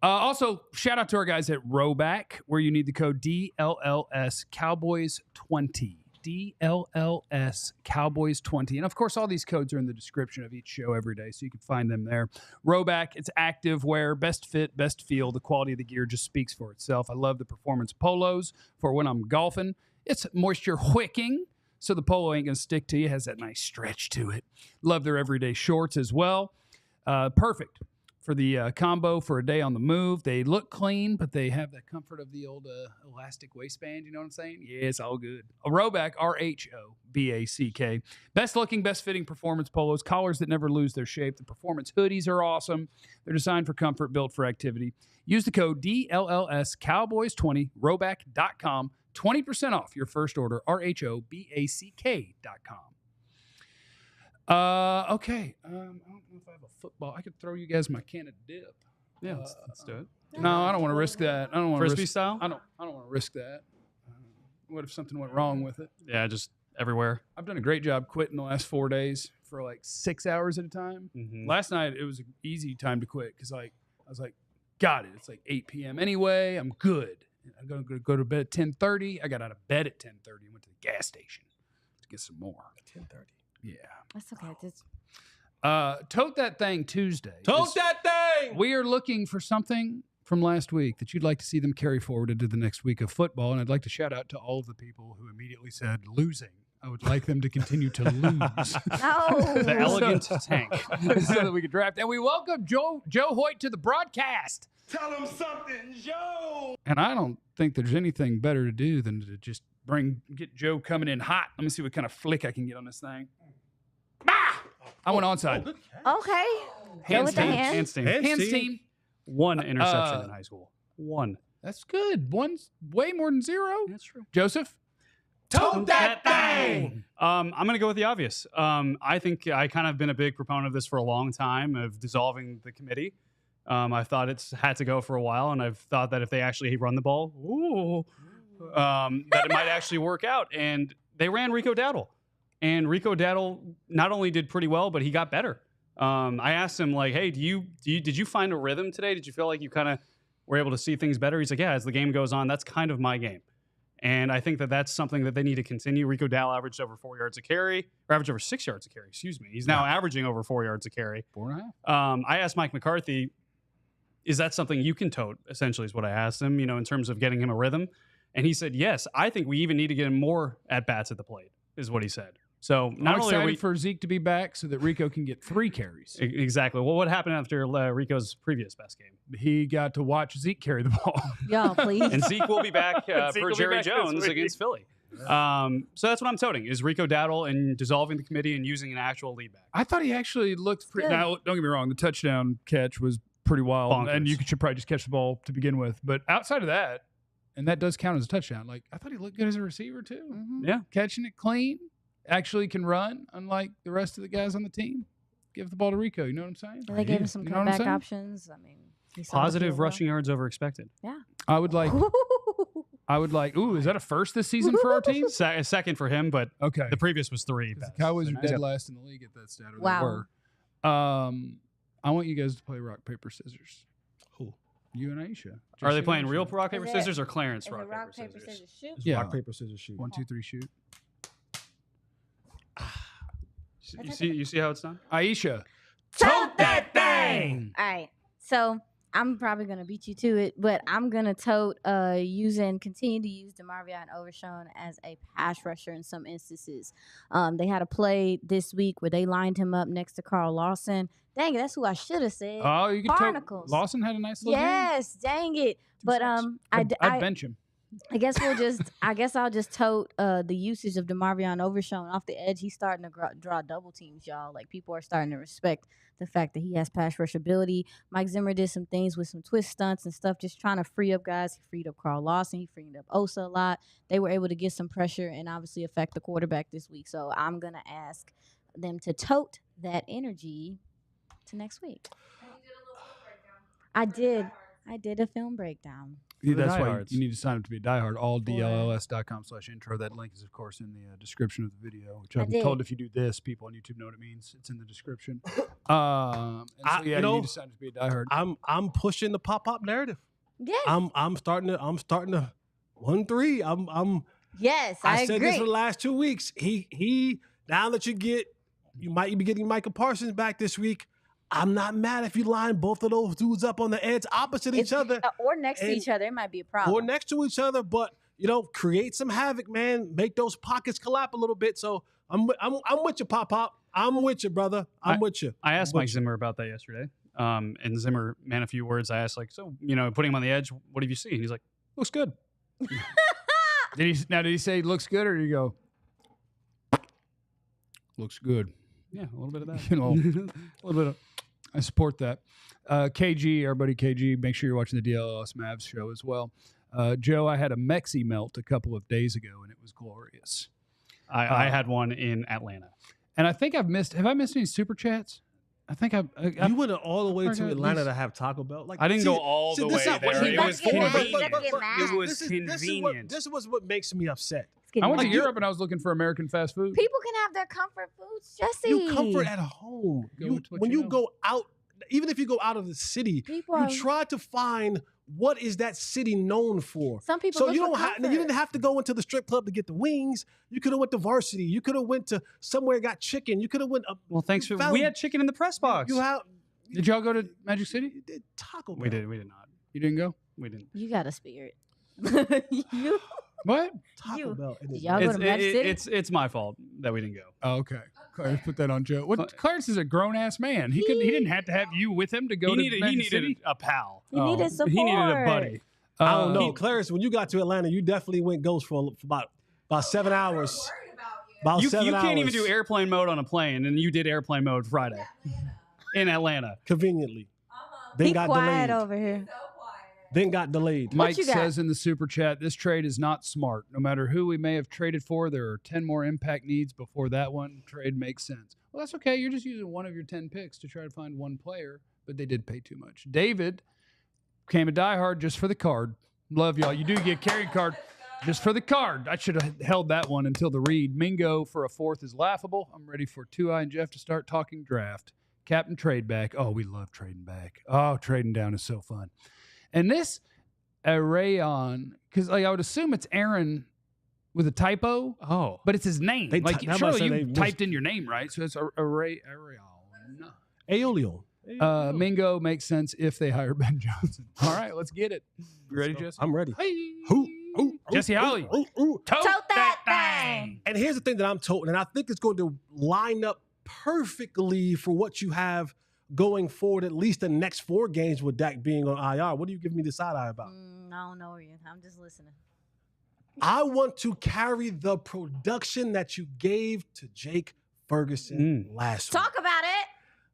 Also, shout out to our guys at Rowback, where you need the code DLLS Cowboys 20. DLLS Cowboys 20. And of course, all these codes are in the description of each show every day, so you can find them there. Rowback, it's active wear, best fit, best feel. The quality of the gear just speaks for itself. I love the performance polos for when I'm golfing. It's moisture wicking, so the polo ain't going to stick to you. It has that nice stretch to it. Love their everyday shorts as well. Perfect for the combo for a day on the move. They look clean, but they have that comfort of the old elastic waistband. You know what I'm saying? Yeah, it's all good. A Rowback, RHOBACK. Best looking, best fitting performance polos, collars that never lose their shape. The performance hoodies are awesome. They're designed for comfort, built for activity. Use the code DLLS Cowboys 20, rowback.com. 20% off your first order, RHOBACK.com. Okay. I don't know if I have a football. I could throw you guys my can of dip. Yeah, let's do it. No, I don't want to risk that. I don't want to Frisbee risk style? I don't want to risk that. What if something went wrong with it? Yeah, just everywhere. I've done a great job quitting the last 4 days for like 6 hours at a time. Last night it was an easy time to quit because I was like, got it. It's like 8 p.m. anyway. I'm good. I'm gonna go to bed at 10:30. I got out of bed at 10:30 and went to the gas station to get some more. 10:30. Yeah. That's okay. Tote That Thing Tuesday. Tote that thing! We are looking for something from last week that you'd like to see them carry forward into the next week of football. And I'd like to shout out to all of the people who immediately said losing. I would like them to continue to lose. No. The elegant tank. so that we could draft. And we welcome Joe Hoyt to the broadcast. Tell him something, Joe. And I don't think there's anything better to do than to just get Joe coming in hot. Let me see what kind of flick I can get on this thing. Ah! I went onside. Okay. Go with the hands. Hands team. One interception in high school. One. That's good. One's way more than zero. That's true. Joseph? Tote that thing! I'm going to go with the obvious. I think I kind of been a big proponent of this for a long time, of dissolving the committee. I thought it's had to go for a while, and I've thought that if they actually run the ball, that it might actually work out. And they ran Rico Dowdle. And Rico Dowdle not only did pretty well, but he got better. I asked him, like, hey, did you find a rhythm today? Did you feel like you kind of were able to see things better? He's like, yeah, as the game goes on, that's kind of my game. And I think that that's something that they need to continue. Rico Dowdle averaged over 4 yards a carry, or averaged over 6 yards a carry, excuse me. He's now averaging over 4 yards a carry. 4.5. I asked Mike McCarthy, is that something you can tote, essentially is what I asked him, in terms of getting him a rhythm. And he said, yes, I think we even need to get him more at-bats at the plate, is what he said. So not I'm only are excited we for Zeke to be back so that Rico can get 3 carries. exactly. Well, what happened after Rico's previous best game? He got to watch Zeke carry the ball. Y'all, please. And Zeke will be back Zeke for will be Jerry back this Jones week. against Philly. So that's what I'm toting, is Rico Dowdle and dissolving the committee and using an actual lead back. I thought he actually looked pretty. Good. Now, don't get me wrong, the touchdown catch was pretty wild, and Bonkers. you should probably just catch the ball to begin with. But outside of that, and that does count as a touchdown. Like I thought he looked good as a receiver too. Mhm. Yeah. Catching it clean, actually can run, unlike the rest of the guys on the team. Give the ball to Rico. You know what I'm saying? They gave him some You know what I'm comeback saying? options. I mean, he saw the Positive field well. rushing yards over expected. I would like. Ooh, is that a first this season for our team? Second for him, but Okay. the previous was 3. The Cowboys So are now he's dead got- last in the league at that stat. Or Wow. They were. I want you guys to play rock, paper, scissors. Who? You and Aisha. Are they Just paying you and real Aisha. rock, paper, Is it- scissors or Clarence Is it rock, paper, scissors? shoot? It's Yeah. rock, paper, scissors, shoot. 1, 2, 3, shoot. You see how it's done? Aisha. Tote that thing! All right. So I'm probably going to beat you to it, but I'm going to tote continue to use DeMarvion Overshown as a pass rusher in some instances. They had a play this week where they lined him up next to Carl Lawson. Dang it, that's who I should have said. Oh, you can Barnacles. Lawson had a nice little game. Yes, dang it. But I'd bench him. I guess I'll just tote the usage of DeMarvion Overshown off the edge. He's starting to draw double teams, y'all. Like people are starting to respect the fact that he has pass rush ability. Mike Zimmer did some things with some twist stunts and stuff, just trying to free up guys. He freed up Carl Lawson. He freed up Osa a lot. They were able to get some pressure and obviously affect the quarterback this week. So I'm gonna ask them to tote that energy to next week. I did a film breakdown. Yeah, the that's why diehards. you need to sign up to be a diehard. All DLLS.com/intro. That link is, of course, in the description of the video, which I've been told if you do this, people on YouTube know what it means. It's in the description. And so, you need to sign up to be a diehard. I'm pushing the pop narrative. Yes. I'm starting to 1-3. Yes, I I said agree. this for the last 2 weeks. He now that you might be getting Micah Parsons back this week. I'm not mad if you line both of those dudes up on the edge opposite each other Or next to And- each other. It might be a problem. or next to each other, but create some havoc, man. Make those pockets collapse a little bit. So I'm with you, Pop. I'm with you, brother. I'm with you. I asked I'm with Mike you. Zimmer about that yesterday. And Zimmer, man, a few words. I asked, putting him on the edge, what have you seen? He's like, looks good. Did he say looks good, or did he go looks good? Yeah, a little bit of that. A little bit of. I support that. KG, our buddy KG, make sure you're watching the DLLS Mavs show as well. Joe, I had a Mexi melt a couple of days ago, and it was glorious. I had one in Atlanta. And I think have I missed any super chats? I think You went all the way forgot to at Atlanta least- to have Taco Bell. Like I didn't go all the this is way not what there. he It got was for. convenient. It was This is convenient. what makes me upset. It's getting I went to mad. Europe and I was looking for American fast food. People can have their comfort foods, Jesse. You comfort at home. Go with what When you you know. go out, even if you go out of the city, People are- you try to find what is that city known for. Some people So look you for don't have. You comfort. didn't have to go into the strip club to get the wings. You could have went to Varsity. You could have went to somewhere got chicken. You could have went. Well, thanks for. found- We had chicken in the press box. You have. Did y'all go to Magic City? You did Taco Bell. We did. We did not. You didn't go? We didn't. You got a spirit. you What? Taco You- Bell. in Did his y'all go to Magic City? It's my fault that we didn't go. Oh, okay. Clarence put that on Joe. What? Clarence is a grown ass man. He didn't have to have you with him to go He to needed Magic City. a pal. He needed support. He needed a buddy. I don't know, He- Clarence. When you got to Atlanta, you definitely went ghost for about 7 hours. About You 7 can't even hours. do airplane mode on a plane, and you did airplane mode Friday in Atlanta. Conveniently. Then Be got quiet delayed. over here. Then got delayed. Mike you got? says in the super chat, this trade is not smart. No matter who we may have traded for, there are 10 more impact needs before that one trade makes sense. Well, that's okay. You're just using one of your 10 picks to try to find one player, but they did pay too much. David became a diehard just for the card. Love y'all. You do get carried card just for the card. I should have held that one until the read. Mingo for a fourth is laughable. I'm ready for 2i and Jeff to start talking draft. Captain trade back. Oh, we love trading back. Oh, trading down is so fun. And this, Arayon, because like I would assume it's Aaron with a typo. Oh, but it's his name. They Like ty- how surely about I say you they typed in your name, right? So it's Arayon. Aeolian. Mingo makes sense if they hire Ben Johnson. All right, let's get it. You ready, Jesse? I'm ready. Hey. Jesse Holly. Tote that thing. And here's the thing that I'm toting, and I think it's going to line up perfectly for what you have going forward, at least the next 4 games with Dak being on IR. What do you give me the side eye about? I don't know you. I'm just listening. I want to carry the production that you gave to Jake Ferguson last week. Talk about it.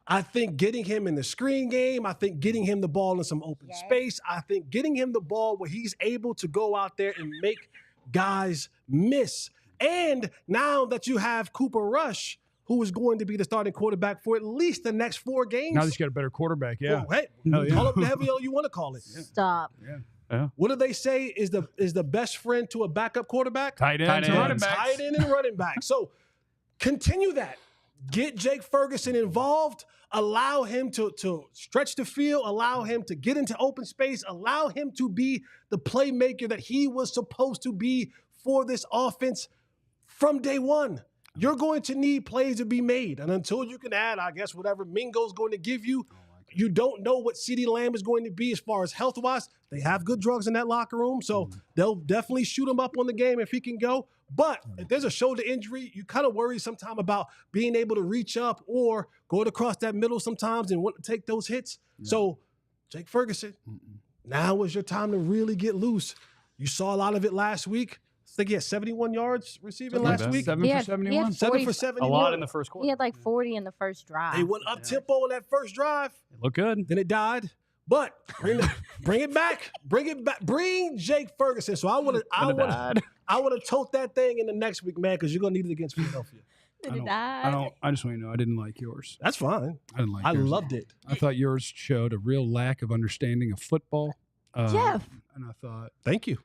I think getting him in the screen game, I think getting him the ball in some open space, I think getting him the ball where he's able to go out there and make guys miss. And now that you have Cooper Rush, who is going to be the starting quarterback for at least the next 4 games. Now that you got a better quarterback, yeah. Well, hey, call up the heavy you want to call it. Stop. Yeah. What do they say is the best friend to a backup quarterback? Tight end to running backs. Tight end and running back. So continue that. Get Jake Ferguson involved. Allow him to stretch the field. Allow him to get into open space. Allow him to be the playmaker that he was supposed to be for this offense from day one. You're going to need plays to be made. And until you can add, I guess, whatever Mingo's going to give you, you don't know what CeeDee Lamb is going to be as far as health-wise. They have good drugs in that locker room, so they'll definitely shoot him up on the game if he can go. But if there's a shoulder injury, you kind of worry sometimes about being able to reach up or going across that middle sometimes and want to take those hits. Yeah. So, Jake Ferguson, now is your time to really get loose. You saw a lot of it last week. I think he had 71 yards receiving last week. 7 for 71. 7 for 71. A lot in the first quarter. He had like 40 in the first drive. They went up tempo in that first drive. It looked good. Then it died. But bring it back. Bring it back. Bring Jake Ferguson. So I want to tote that thing in the next week, man, because you're gonna need it against Philadelphia. I just want you to know I didn't like yours. That's fine. I didn't like I yours. loved it. I thought yours showed a real lack of understanding of football. Jeff. And I thought, thank you.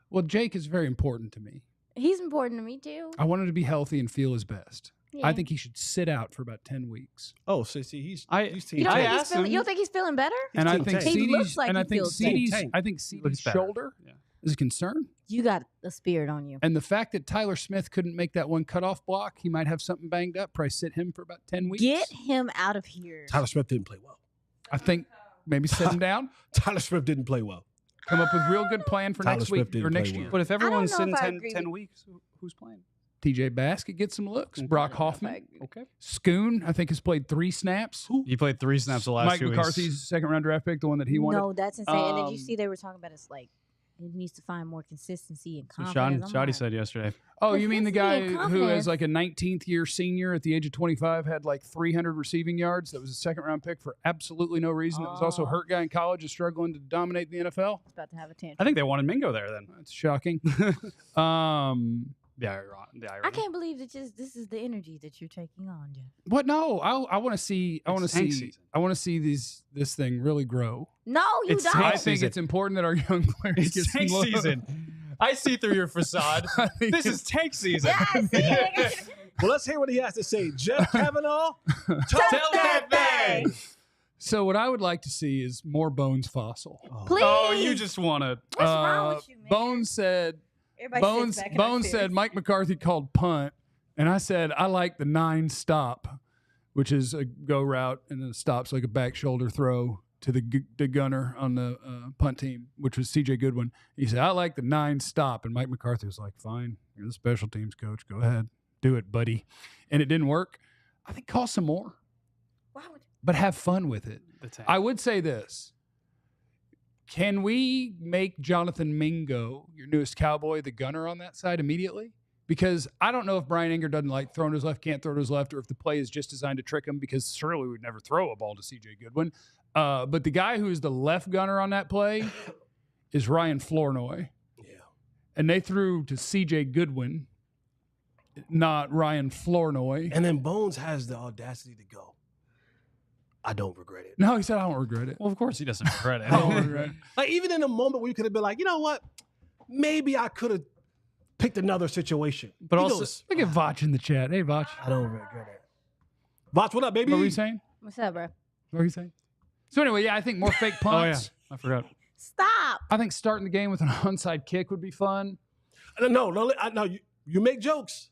Well, Jake is very important to me. He's important to me too. I want him to be healthy and feel his best. Yeah. I think he should sit out for about 10 weeks. Oh, so see, he's team You don't, tank. think he's feeling, you don't think he's feeling better? And I team think tank. He looks CeeDee's like and he I think feels CeeDee's tank. I think CeeDee's Looks better. shoulder is a concern. You got a spirit on you. And the fact that Tyler Smith couldn't make that one cutoff block, he might have something banged up. Probably sit him for about 10 weeks. Get him out of here. Tyler Smith didn't play well. I think maybe sit him down. Tyler Smith didn't play well. Come up with a real good plan for Tyler next Smith week didn't or next play year. well. But if everyone's know sitting if I 10 agree with- weeks, who's playing? TJ Baskett gets some looks. Brock Hoffman. Okay. Schoon, I think, has played 3 snaps. He played 3 snaps the last Mike 2 weeks. McCarthy's second-round draft pick, the one that he wanted. No, that's insane. And did you see they were talking about it's like it needs to find more consistency and So confidence. Shoddy said yesterday. Oh, you mean the guy Consistency and who confidence. is like a 19th year senior at the age of 25, had like 300 receiving yards, that was a second-round pick for absolutely no reason, that was also a hurt guy in college, is struggling to dominate the NFL? It's about to have a tantrum. I think they wanted Mingo there then. That's shocking. The irony. I can't believe that this is the energy that you're taking on, Jeff. What? No, I want to see. I want to It's tank see. season. I want to see this thing really grow. No, you It's don't. tank I think season. it's important that our young players get It's some tank love. season. I see through your facade. This is tank season. Yeah, I see it. Well, let's hear what he has to say. Jeff Cavanaugh, Tell that thing. So what I would like to see is more Bones Fossil. Please. Oh, you just want to. What's wrong with you, man? Bones said. Everybody sits back in their Bones chairs. said Mike McCarthy called punt, and I said I like the 9 stop, which is a go route and then stops like a back shoulder throw to the gunner on the punt team, which was C.J. Goodwin. He said I like the 9 stop, and Mike McCarthy was like, "Fine, you're the special teams coach. Go ahead, do it, buddy." And it didn't work. I think call some more, Why would but have fun with it. The tank. I would say this. Can we make Jonathan Mingo, your newest Cowboy, the gunner on that side immediately? Because I don't know if Brian Anger doesn't like throwing to his left, can't throw to his left, or if the play is just designed to trick him, because surely we would never throw a ball to C.J. Goodwin. But the guy who's the left gunner on that play is Ryan Flournoy. Yeah. And they threw to C.J. Goodwin, not Ryan Flournoy. And then Bones has the audacity to go, I don't regret it. No, he said, I don't regret it. Well, of course he doesn't regret I don't it. regret it. Like, even in a moment where you could have been like, you know what? Maybe I could have picked another situation. But He also- goes, Look at Vach in the chat. Hey, Vach. I don't regret it. Voch, what up, baby? What were you saying? What's up, bro? What were you saying? So anyway, yeah, I think more fake Oh, yeah. punts. I forgot. Stop. I think starting the game with an onside kick would be fun. No, you make jokes.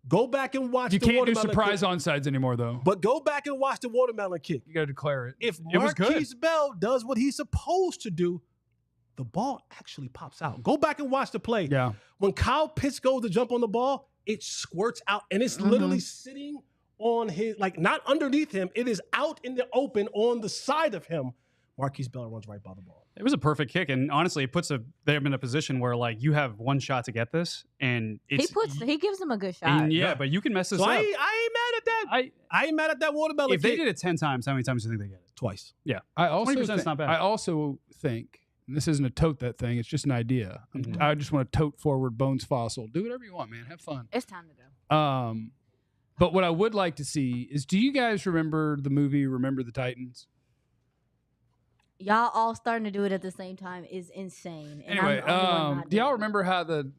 Go back and watch You the can't do watermelon surprise kick. onsides anymore, though. But go back and watch the watermelon kick. You got to declare it. If It was good. Marquise Bell does what he's supposed to do, the ball actually pops out. Go back and watch the play. Yeah. When Kyle Pitts goes to jump on the ball, it squirts out, and it's literally sitting on his, like, not underneath him. It is out in the open on the side of him. Marquise Bell runs right by the ball. It was a perfect kick, and honestly, it puts them in a position where like you have one shot to get this, and it's He gives them a good shot. and but you can mess this So up. I ain't mad at that. I ain't mad at that watermelon If they kick. did it 10 times, how many times do you think they get it? Twice. Yeah, I also 20% is not bad. I also think, and this isn't a tote that thing, it's just an idea. I just want to tote forward Bones Fossil. Do whatever you want, man. Have fun. It's time to go. But what I would like to see is, do you guys remember the movie Remember the Titans? Y'all all starting to do it at the same time is insane. And Anyway, I'm the only one not do y'all doing it. remember how the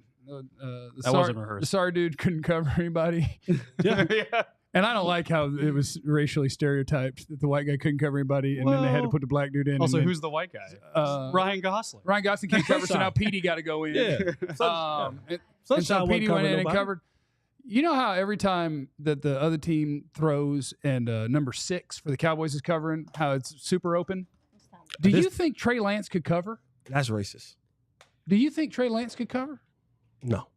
wasn't rehearsed. the sorry dude couldn't cover anybody? yeah. And I don't like how it was racially stereotyped that the white guy couldn't cover anybody, and then they had to Well, put the black dude in. Also, and then, who's the white guy? Ryan Ryan Gosling. Gosling can't cover, so now Petey got to go in. Yeah. And so Sunshine Petey wasn't went in covering and nobody. covered. You know how every time that the other team throws and number 6 for the Cowboys is covering, how it's super open? It's time to Do you think Trey Lance could cover? That's racist. Do you think Trey Lance could cover? No.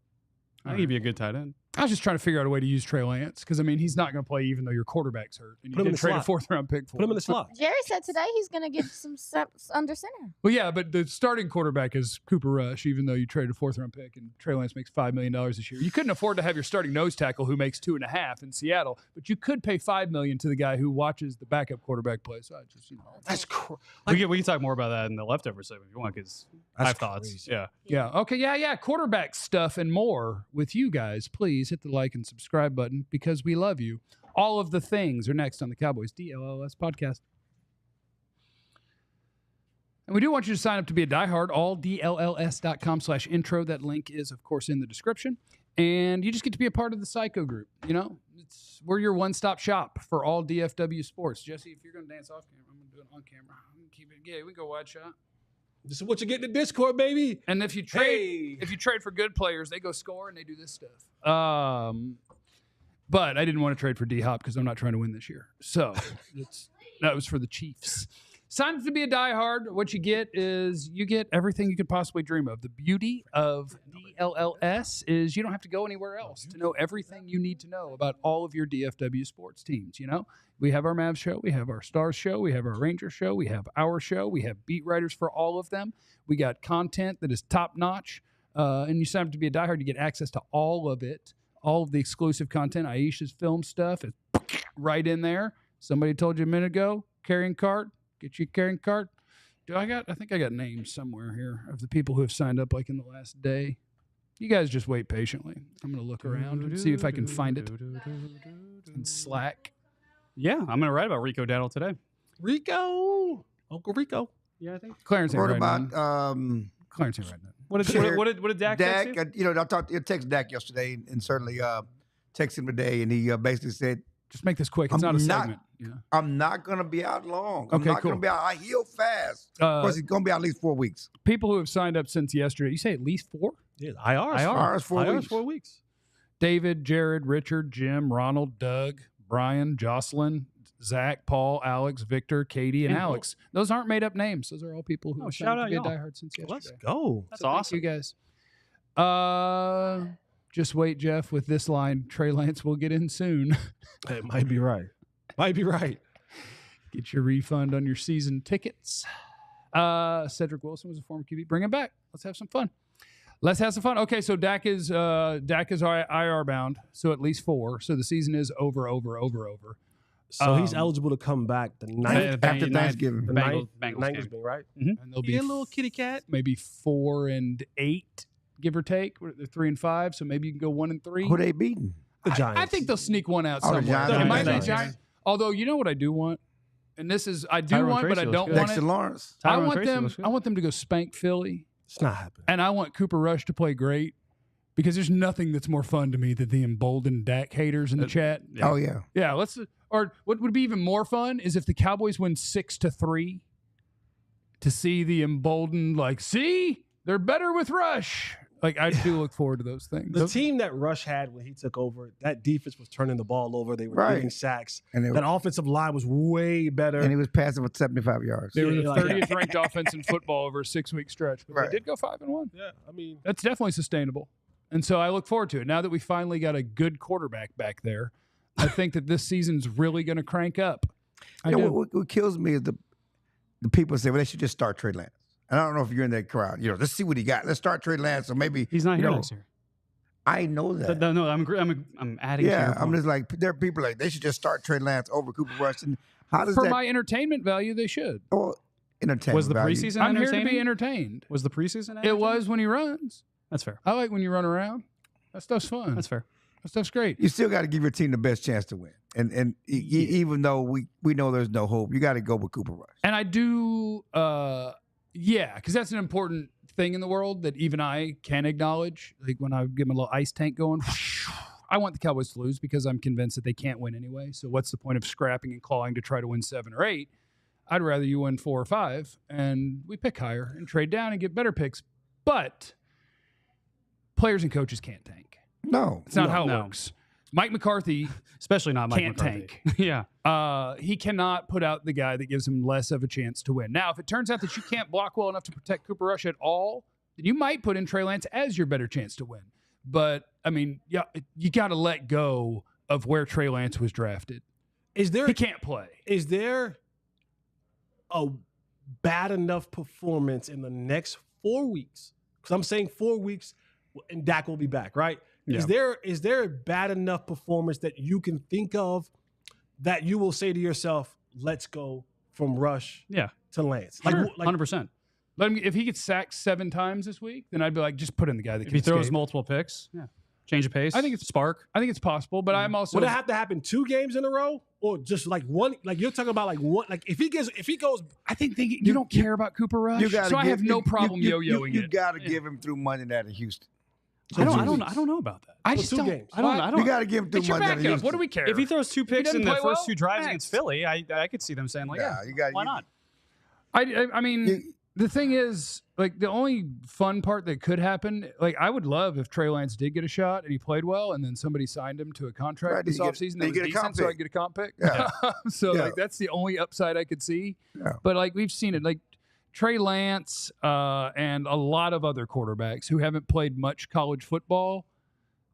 I think he'd be a good tight end. I was just trying to figure out a way to use Trey Lance because, I mean, he's not going to play even though your quarterback's hurt. And you Put him in did the trade a slot. 4th-round pick for Put him in the slot. Jerry said today he's going to get some steps under center. Well, yeah, but the starting quarterback is Cooper Rush, even though you traded a 4th-round pick and Trey Lance makes $5 million this year. You couldn't afford to have your starting nose tackle who makes $2.5 million in Seattle, but you could pay $5 million to the guy who watches the backup quarterback play. So I just, That's crazy. We can talk more about that in the leftover segment if you want, because I have thoughts. crazy. Yeah. yeah, okay, yeah, quarterback stuff and more with you guys. Please hit the like and subscribe button because we love you. All of the things are next on the Cowboys DLLS Podcast. And we do want you to sign up to be a diehard, alldlls.com/intro. That link is, of course, in the description. And you just get to be a part of the Psycho group. You know, we're your one-stop shop for all DFW sports. Jesse, if you're going to dance off camera, I'm going to do it on camera. I'm gonna keep it. Yeah, we can go wide shot. This is what you get in the Discord, baby. And if you trade, for good players, they go score and they do this stuff. But I didn't want to trade for D-Hop because I'm not trying to win this year. So that was for the Chiefs. Sign up to be a diehard. What you get is you get everything you could possibly dream of. The beauty of DLLS is you don't have to go anywhere else to know everything you need to know about all of your DFW sports teams. You know, we have our Mavs show, we have our Stars show, we have our Rangers show, we have our show, we have beat writers for all of them. We got content that is top notch. And you sign up to be a diehard, you get access to all of it. All of the exclusive content, Aisha's film stuff is right in there. Somebody told you a minute ago, carrying cart. Get you a carrying cart. I think I got names somewhere here of the people who have signed up like in the last day. You guys just wait patiently. I'm going to look around and see if I can find it in Slack. Yeah, I'm going to write about Rico Dowdle today. Rico. Uncle Rico. Yeah, I think. Clarence ain't Wrote writing about none. Clarence ain't writing none. What did Dak text Dak. you? I texted Dak yesterday and certainly texted him today, and he basically said, Just make this quick. It's not a segment. Yeah. I'm not going to be out long. I'm Okay, not going cool. to be out. I heal fast. Of course, he's going to be out at least 4 weeks. People who have signed up since yesterday, you say at least 4? Yeah, IR. IR is 4 IR is weeks. 4 weeks. David, Jared, Richard, Jim, Ronald, Doug, Brian, Jocelyn, Zach, Paul, Alex, Victor, Katie, and Yeah. Alex. Those aren't made up names. Those are all people who have shout signed up out to be a y'all. diehard since yesterday. Let's go. That's So awesome. Thank you guys. Just wait, Jeff, with this line. Trey Lance will get in soon. It might be right. Might be right. Get your refund on your season tickets. Cedric Wilson was a former QB. Bring him back. Let's have some fun. Okay, so Dak is IR bound, so at least 4. So the season is over. So he's eligible to come back the ninth. After Thanksgiving. The Bengals Bengals game. game, right? And there'll be Be a little kitty cat. maybe 4 and 8, give or take. They're 3 and 5, so maybe you can go 1 and 3. Who they beating? The Giants. I think they'll sneak one out Oh, the somewhere. Giants. It might be Giants. Giants. Although you know what I do want, and this is I do Tyron want, but Tracy I looks don't good. want Dexter it. Lawrence. I Tyron want Tracy them. looks good. I want them to go spank Philly, It's not happening. and I want Cooper Rush to play great because there's nothing that's more fun to me than the emboldened Dak haters in the chat. Yeah. Oh, yeah. Yeah, or what would be even more fun is if the Cowboys win 6-3, to see the emboldened, like, see, they're better with Rush. Like, I do look forward to those things. The team that Rush had when he took over, that defense was turning the ball over. They were getting sacks. And that offensive line was way better. And he was passing for 75 yards. They were the 30th ranked offense in football over a 6-week stretch. But they did go 5-1. Yeah, I mean. That's definitely sustainable. And so I look forward to it. Now that we finally got a good quarterback back there, I think that this season's really going to crank up. What kills me is the people say, well, they should just start Trey Lance. And I don't know if you're in that crowd. Let's see what he got. Let's start Trey Lance. So maybe he's not here next year. I know that. No, I'm adding. Yeah, to your I'm point. just like, there are people like they should just start Trey Lance over Cooper Rush. And how does For my entertainment value, they should. Oh, entertainment was the value. preseason? I'm here to entertaining? be entertained. Was the preseason? It entertaining? was when he runs. That's fair. I like when you run around. That stuff's fun. That's fair. That stuff's great. You still got to give your team the best chance to win. And even though we know there's no hope, you got to go with Cooper Rush. And I do, because that's an important thing in the world that even I can acknowledge. Like when I get my little ice tank going, I want the Cowboys to lose because I'm convinced that they can't win anyway. So what's the point of scrapping and clawing to try to win 7 or 8? I'd rather you win 4 or 5 and we pick higher and trade down and get better picks. But players and coaches can't tank. No. It's not how it works. Mike McCarthy, especially not Mike can't McCarthy. tank. Yeah. He cannot put out the guy that gives him less of a chance to win. Now, if it turns out that you can't block well enough to protect Cooper Rush at all, then you might put in Trey Lance as your better chance to win. But, I mean, you got to let go of where Trey Lance was drafted. He can't play. Is there a bad enough performance in the next 4 weeks? Because I'm saying 4 weeks and Dak will be back, right? Yeah. Is there a bad enough performance that you can think of that you will say to yourself, let's go from Rush to Lance? Sure, 100%. If he gets sacked 7 times this week, then I'd be like, just put in the guy that if can he throws escape. multiple picks, change of pace. I think it's spark. I think it's possible, but I'm also. Would it have to happen 2 games in a row, or just like one? Like you're talking about like one. Like if he goes, I think you don't care about Cooper Rush, so I have no problem yo-yoing it. You got to give him through Monday night in Houston. I don't know about that. I just 2 don't. games. I don't. You got to give him through It's your Monday night in backup. Houston. What do we care? If he throws 2 picks in the doesn't play first well, 2 drives next. against Philly, I could see them saying like, why not? I mean, the thing is, like, the only fun part that could happen, like, I would love if Trey Lance did get a shot and he played well, and then somebody signed him to a contract this offseason that was decent, so I could get a comp pick. Yeah. Like, that's the only upside I could see. Yeah. But, like, we've seen it. Like, Trey Lance and a lot of other quarterbacks who haven't played much college football,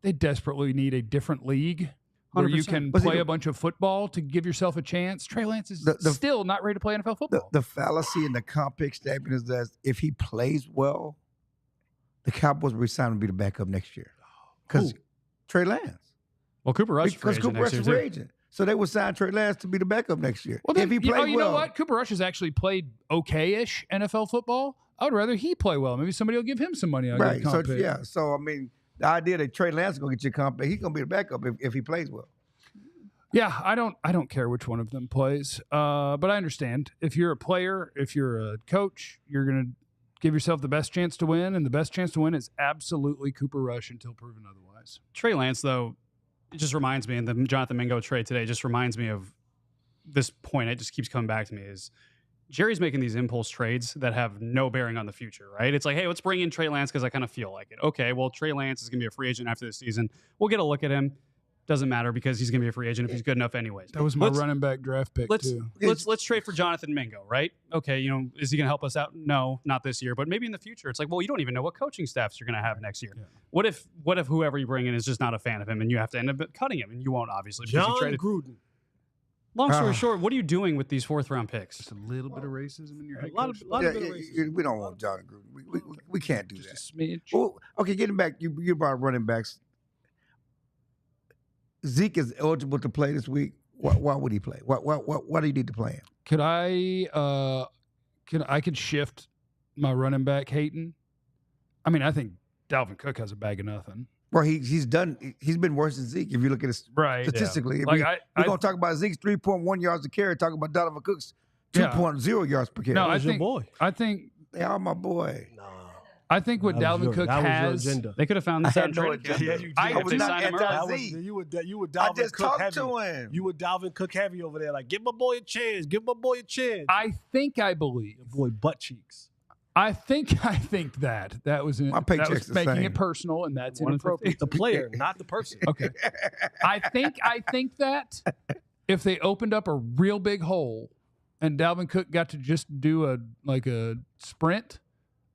they desperately need a different league where you 100%. can play a bunch of football to give yourself a chance. Trey Lance is still not ready to play NFL football. The fallacy in the comp pick statement is that if he plays well, the Cowboys will resign him to be the backup next year. Because Trey Lance. Well, Cooper Rush Because Cooper Rush is free agent. So they would sign Trey Lance to be the backup next year. Well, then, if he plays you know what? Cooper Rush has actually played okay-ish NFL football. I would rather he play well. Maybe somebody will give him some money. Right. So I mean, the idea that Trey Lance is going to get you a comp pick, he's going to be the backup if he plays well. Yeah, I don't care which one of them plays. But I understand. If you're a player, if you're a coach, you're going to give yourself the best chance to win, and the best chance to win is absolutely Cooper Rush until proven otherwise. Trey Lance, though, it just reminds me, and the Jonathan Mingo trade today just reminds me of this point. It just keeps coming back to me is Jerry's making these impulse trades that have no bearing on the future, right? It's like, hey, let's bring in Trey Lance because I kind of feel like it. Okay, well, Trey Lance is going to be a free agent after this season. We'll get a look at him. Doesn't matter because he's going to be a free agent if he's good enough anyways. That was my running back draft pick, too. Let's trade for Jonathan Mingo, right? Okay, is he going to help us out? No, not this year, but maybe in the future. It's like, well, you don't even know what coaching staffs you're going to have next year. Yeah. What if whoever you bring in is just not a fan of him and you have to end up cutting him, and you won't, obviously. John Gruden. Long story short, what are you doing with these 4th-round picks? Just a little bit of racism in your head. A lot of racism. We don't want John Gruden. We can't do that. Just a smidge. Well, okay, getting back, you brought running backs. Zeke is eligible to play this week. Why would he play? Why do you need to play him? Could I could shift my running back hating? I mean, I think Dalvin Cook has a bag of nothing. Well, he's been worse than Zeke if you look at it statistically. Yeah. We're going to talk about Zeke's 3.1 yards a carry, talk about Dalvin Cook's 2.0 yards per carry. No, your boy. I think they are my boy. No. I think what Dalvin Cook has, they could have found this I out had in no training agenda. camp. Yeah, you I did. If was they not sign him early. anti-Z. You were I Dalvin just Cook talked heavy. to him. You were Dalvin Cook heavy over there. Like, give my boy a chance. Give my boy a chance. I believe. Your boy butt cheeks. I think that was My paycheck's the making same. it personal, and that's 150. inappropriate. The player, not the person. Okay. I think that if they opened up a real big hole and Dalvin Cook got to just do a sprint,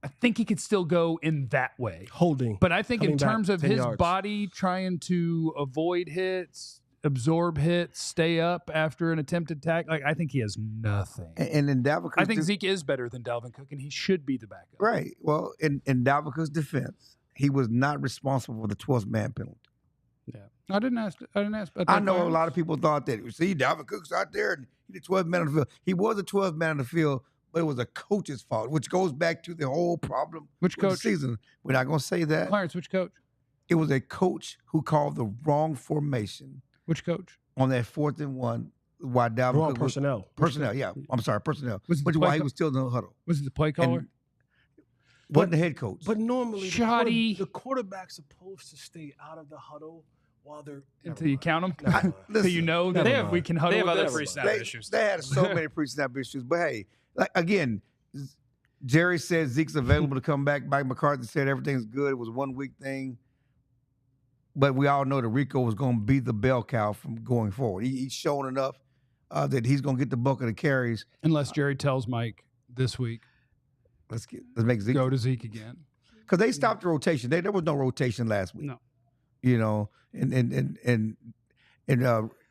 I think he could still go in that way. Holding. But I think in Coming back terms of 10 his yards. body trying to avoid hits, absorb hits, stay up after an attempted tackle, I think he has nothing. And in Dalvin Cook's I think Zeke is better than Dalvin Cook, and he should be the backup. right. Well, in Dalvin Cook's defense, he was not responsible for the 12th man penalty. I didn't ask. About that. I know a lot of people thought that. See, Dalvin Cook's out there and he's the 12th man on the field. He was the 12th man on the field, but it was a coach's fault, which goes back to the whole problem. Which with the coach? season. We're not going to say that. Clarence, which coach? It was a coach who called the wrong formation Which coach? on that 4th and 1 while Dalvin Wrong Cook was personnel. personnel. Yeah, I'm sorry, personnel. Was it Which the why play he call- was still in the huddle. Was it the play caller? And wasn't the head coach. But normally, Shoddy. the quarterback's supposed to stay out of the huddle while they're. Until you count them? Never mind. So you know that They have- we can huddle they have with other this? free-snap they, issues. They had so many pre-snap issues. But hey, like again, Jerry said Zeke's available to come back. Mike McCarthy said everything's good. It was a 1 week thing. But we all know that Rico was going to be the bell cow from going forward. He's shown enough that he's going to get the bulk of the carries. Unless Jerry tells Mike this week, Let's make Zeke go to Zeke again. because they stopped the rotation. There was no rotation last week. No. You know, and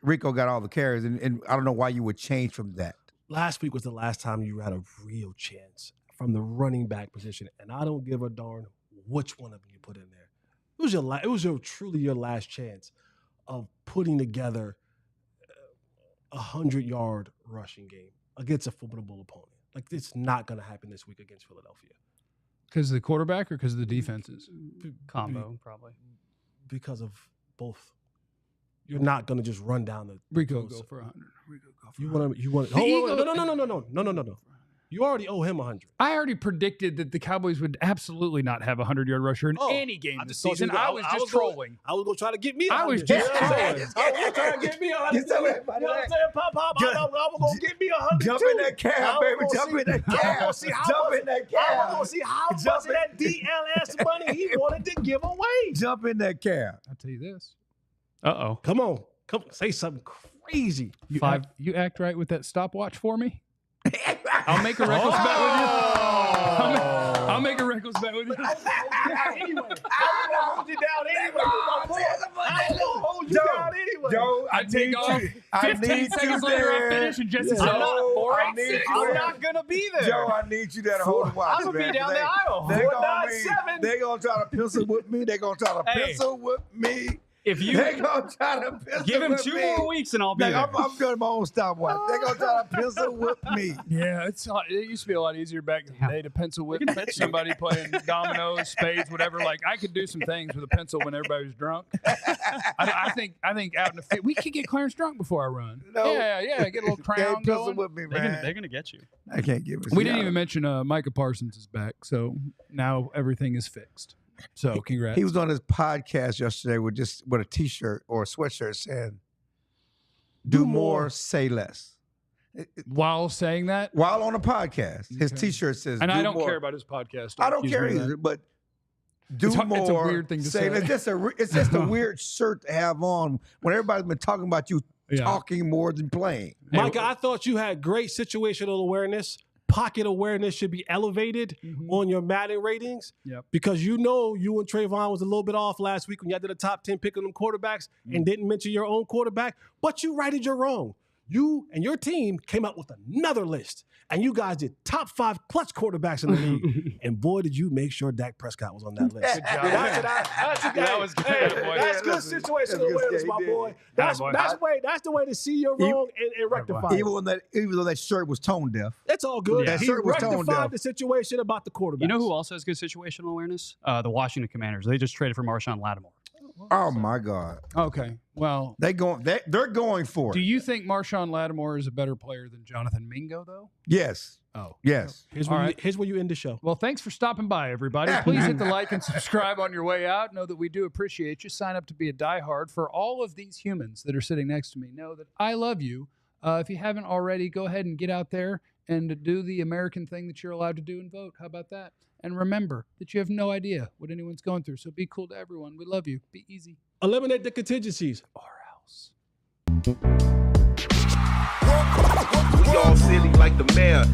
Rico got all the carries, and I don't know why you would change from that. Last week was the last time you had a real chance from the running back position, and I don't give a darn which one of them you put in there. It was truly your last chance of putting together a 100-yard rushing game against a formidable opponent. Like, it's not going to happen this week against Philadelphia Because of the quarterback or because of the defenses? Combo, probably. because of both. You're not going to just run down the Rico go for 100. Rico go for You 100. want to? You want? The Eagles- No. You already owe him 100. I already predicted that the Cowboys would absolutely not have a 100-yard rusher in Oh, any game I this just told you season. that. I was just trolling. I was going to try to get me. I was 100. just You know what I'm trolling. saying? I was trying to get me 100. Get some of that You know what I'm saying? Pop. I was going to get me 100 Jump too. in that cab, I was baby. gonna Jump see- in that I was cab. gonna see how Jump much- in that I was cab. going to see how Jump much of in- that DLS money he wanted to give away. Jump in that cab. I'll tell you this. Uh-oh. Come on. Say something crazy. You act right with that stopwatch for me? I'll make a reckless bet with you. I'll make a reckless bet with you. Anyway, I was going to hold you down anyway. I was going to hold you down anyway. Joe, I take off. I 15 need seconds you later, there. I finish, and Jesse Joe, says, I need you I'm there. not going to be there. Joe, I need you there to hold the watch. I'm going to man, be down 'cause the aisle. They're gonna 497. They gonna try to pencil with me. They gonna try to Hey. pencil with me. If you They gonna try to pencil give him with 2 me. more weeks and I'll be Like, there. I'm doing my own stopwatch. They gonna try to pencil with me. Yeah, it used to be a lot easier back in the day to pencil with somebody playing dominoes, spades, whatever. Like I could do some things with a pencil when everybody was drunk. I think out in the field, we could get Clarence drunk before I run. No. Yeah, get a little crown Can't pencil going. with me, They're man. gonna get you. I can't give it. We didn't even mention Micah Parsons is back, so now everything is fixed. So congrats. He was on his podcast yesterday with a T-shirt or a sweatshirt saying, "Do more, say less." While saying that, While on a podcast, his Okay. T-shirt says, and "Do I don't more." care about his podcast. I don't Accuse care me of either, that. but do It's a more. weird thing to say. It's just a weird shirt to have on when everybody's been talking about you Yeah. talking more than playing. Micah, I thought you had great situational awareness. Pocket awareness should be elevated on your Madden ratings. Yep. Because you and Trayvon was a little bit off last week when you did a top 10 pick on them quarterbacks and didn't mention your own quarterback, but you righted your wrong. You and your team came up with another list, and you guys did top 5 clutch quarterbacks in the league. And boy, did you make sure Dak Prescott was on that list. Good job. That was good, Hey, boy. that's good That's situational good. awareness, Yeah, my he did. boy. That's the way to see you're wrong and rectify it. Even though that shirt was tone deaf. It's all good. That He shirt was toned rectified down. the situation about the quarterback. You know who also has good situational awareness? The Washington Commanders. They just traded for Marshawn Lattimore. Oh my God. Okay. Well, They're going for do it. you think Marshawn Lattimore is a better player than Jonathan Mingo, though? Yes. Oh. Yes. Here's All where, right. here's where you end the show. Well, thanks for stopping by, everybody. Please hit the like and subscribe on your way out. Know that we do appreciate you. Sign up to be a diehard. For all of these humans that are sitting next to me, know that I love you. If you haven't already, go ahead and get out there and do the American thing that you're allowed to do and vote. How about that? And remember that you have no idea what anyone's going through. So be cool to everyone. We love you. Be easy. Eliminate the contingencies. Or else. We all silly like the mayor.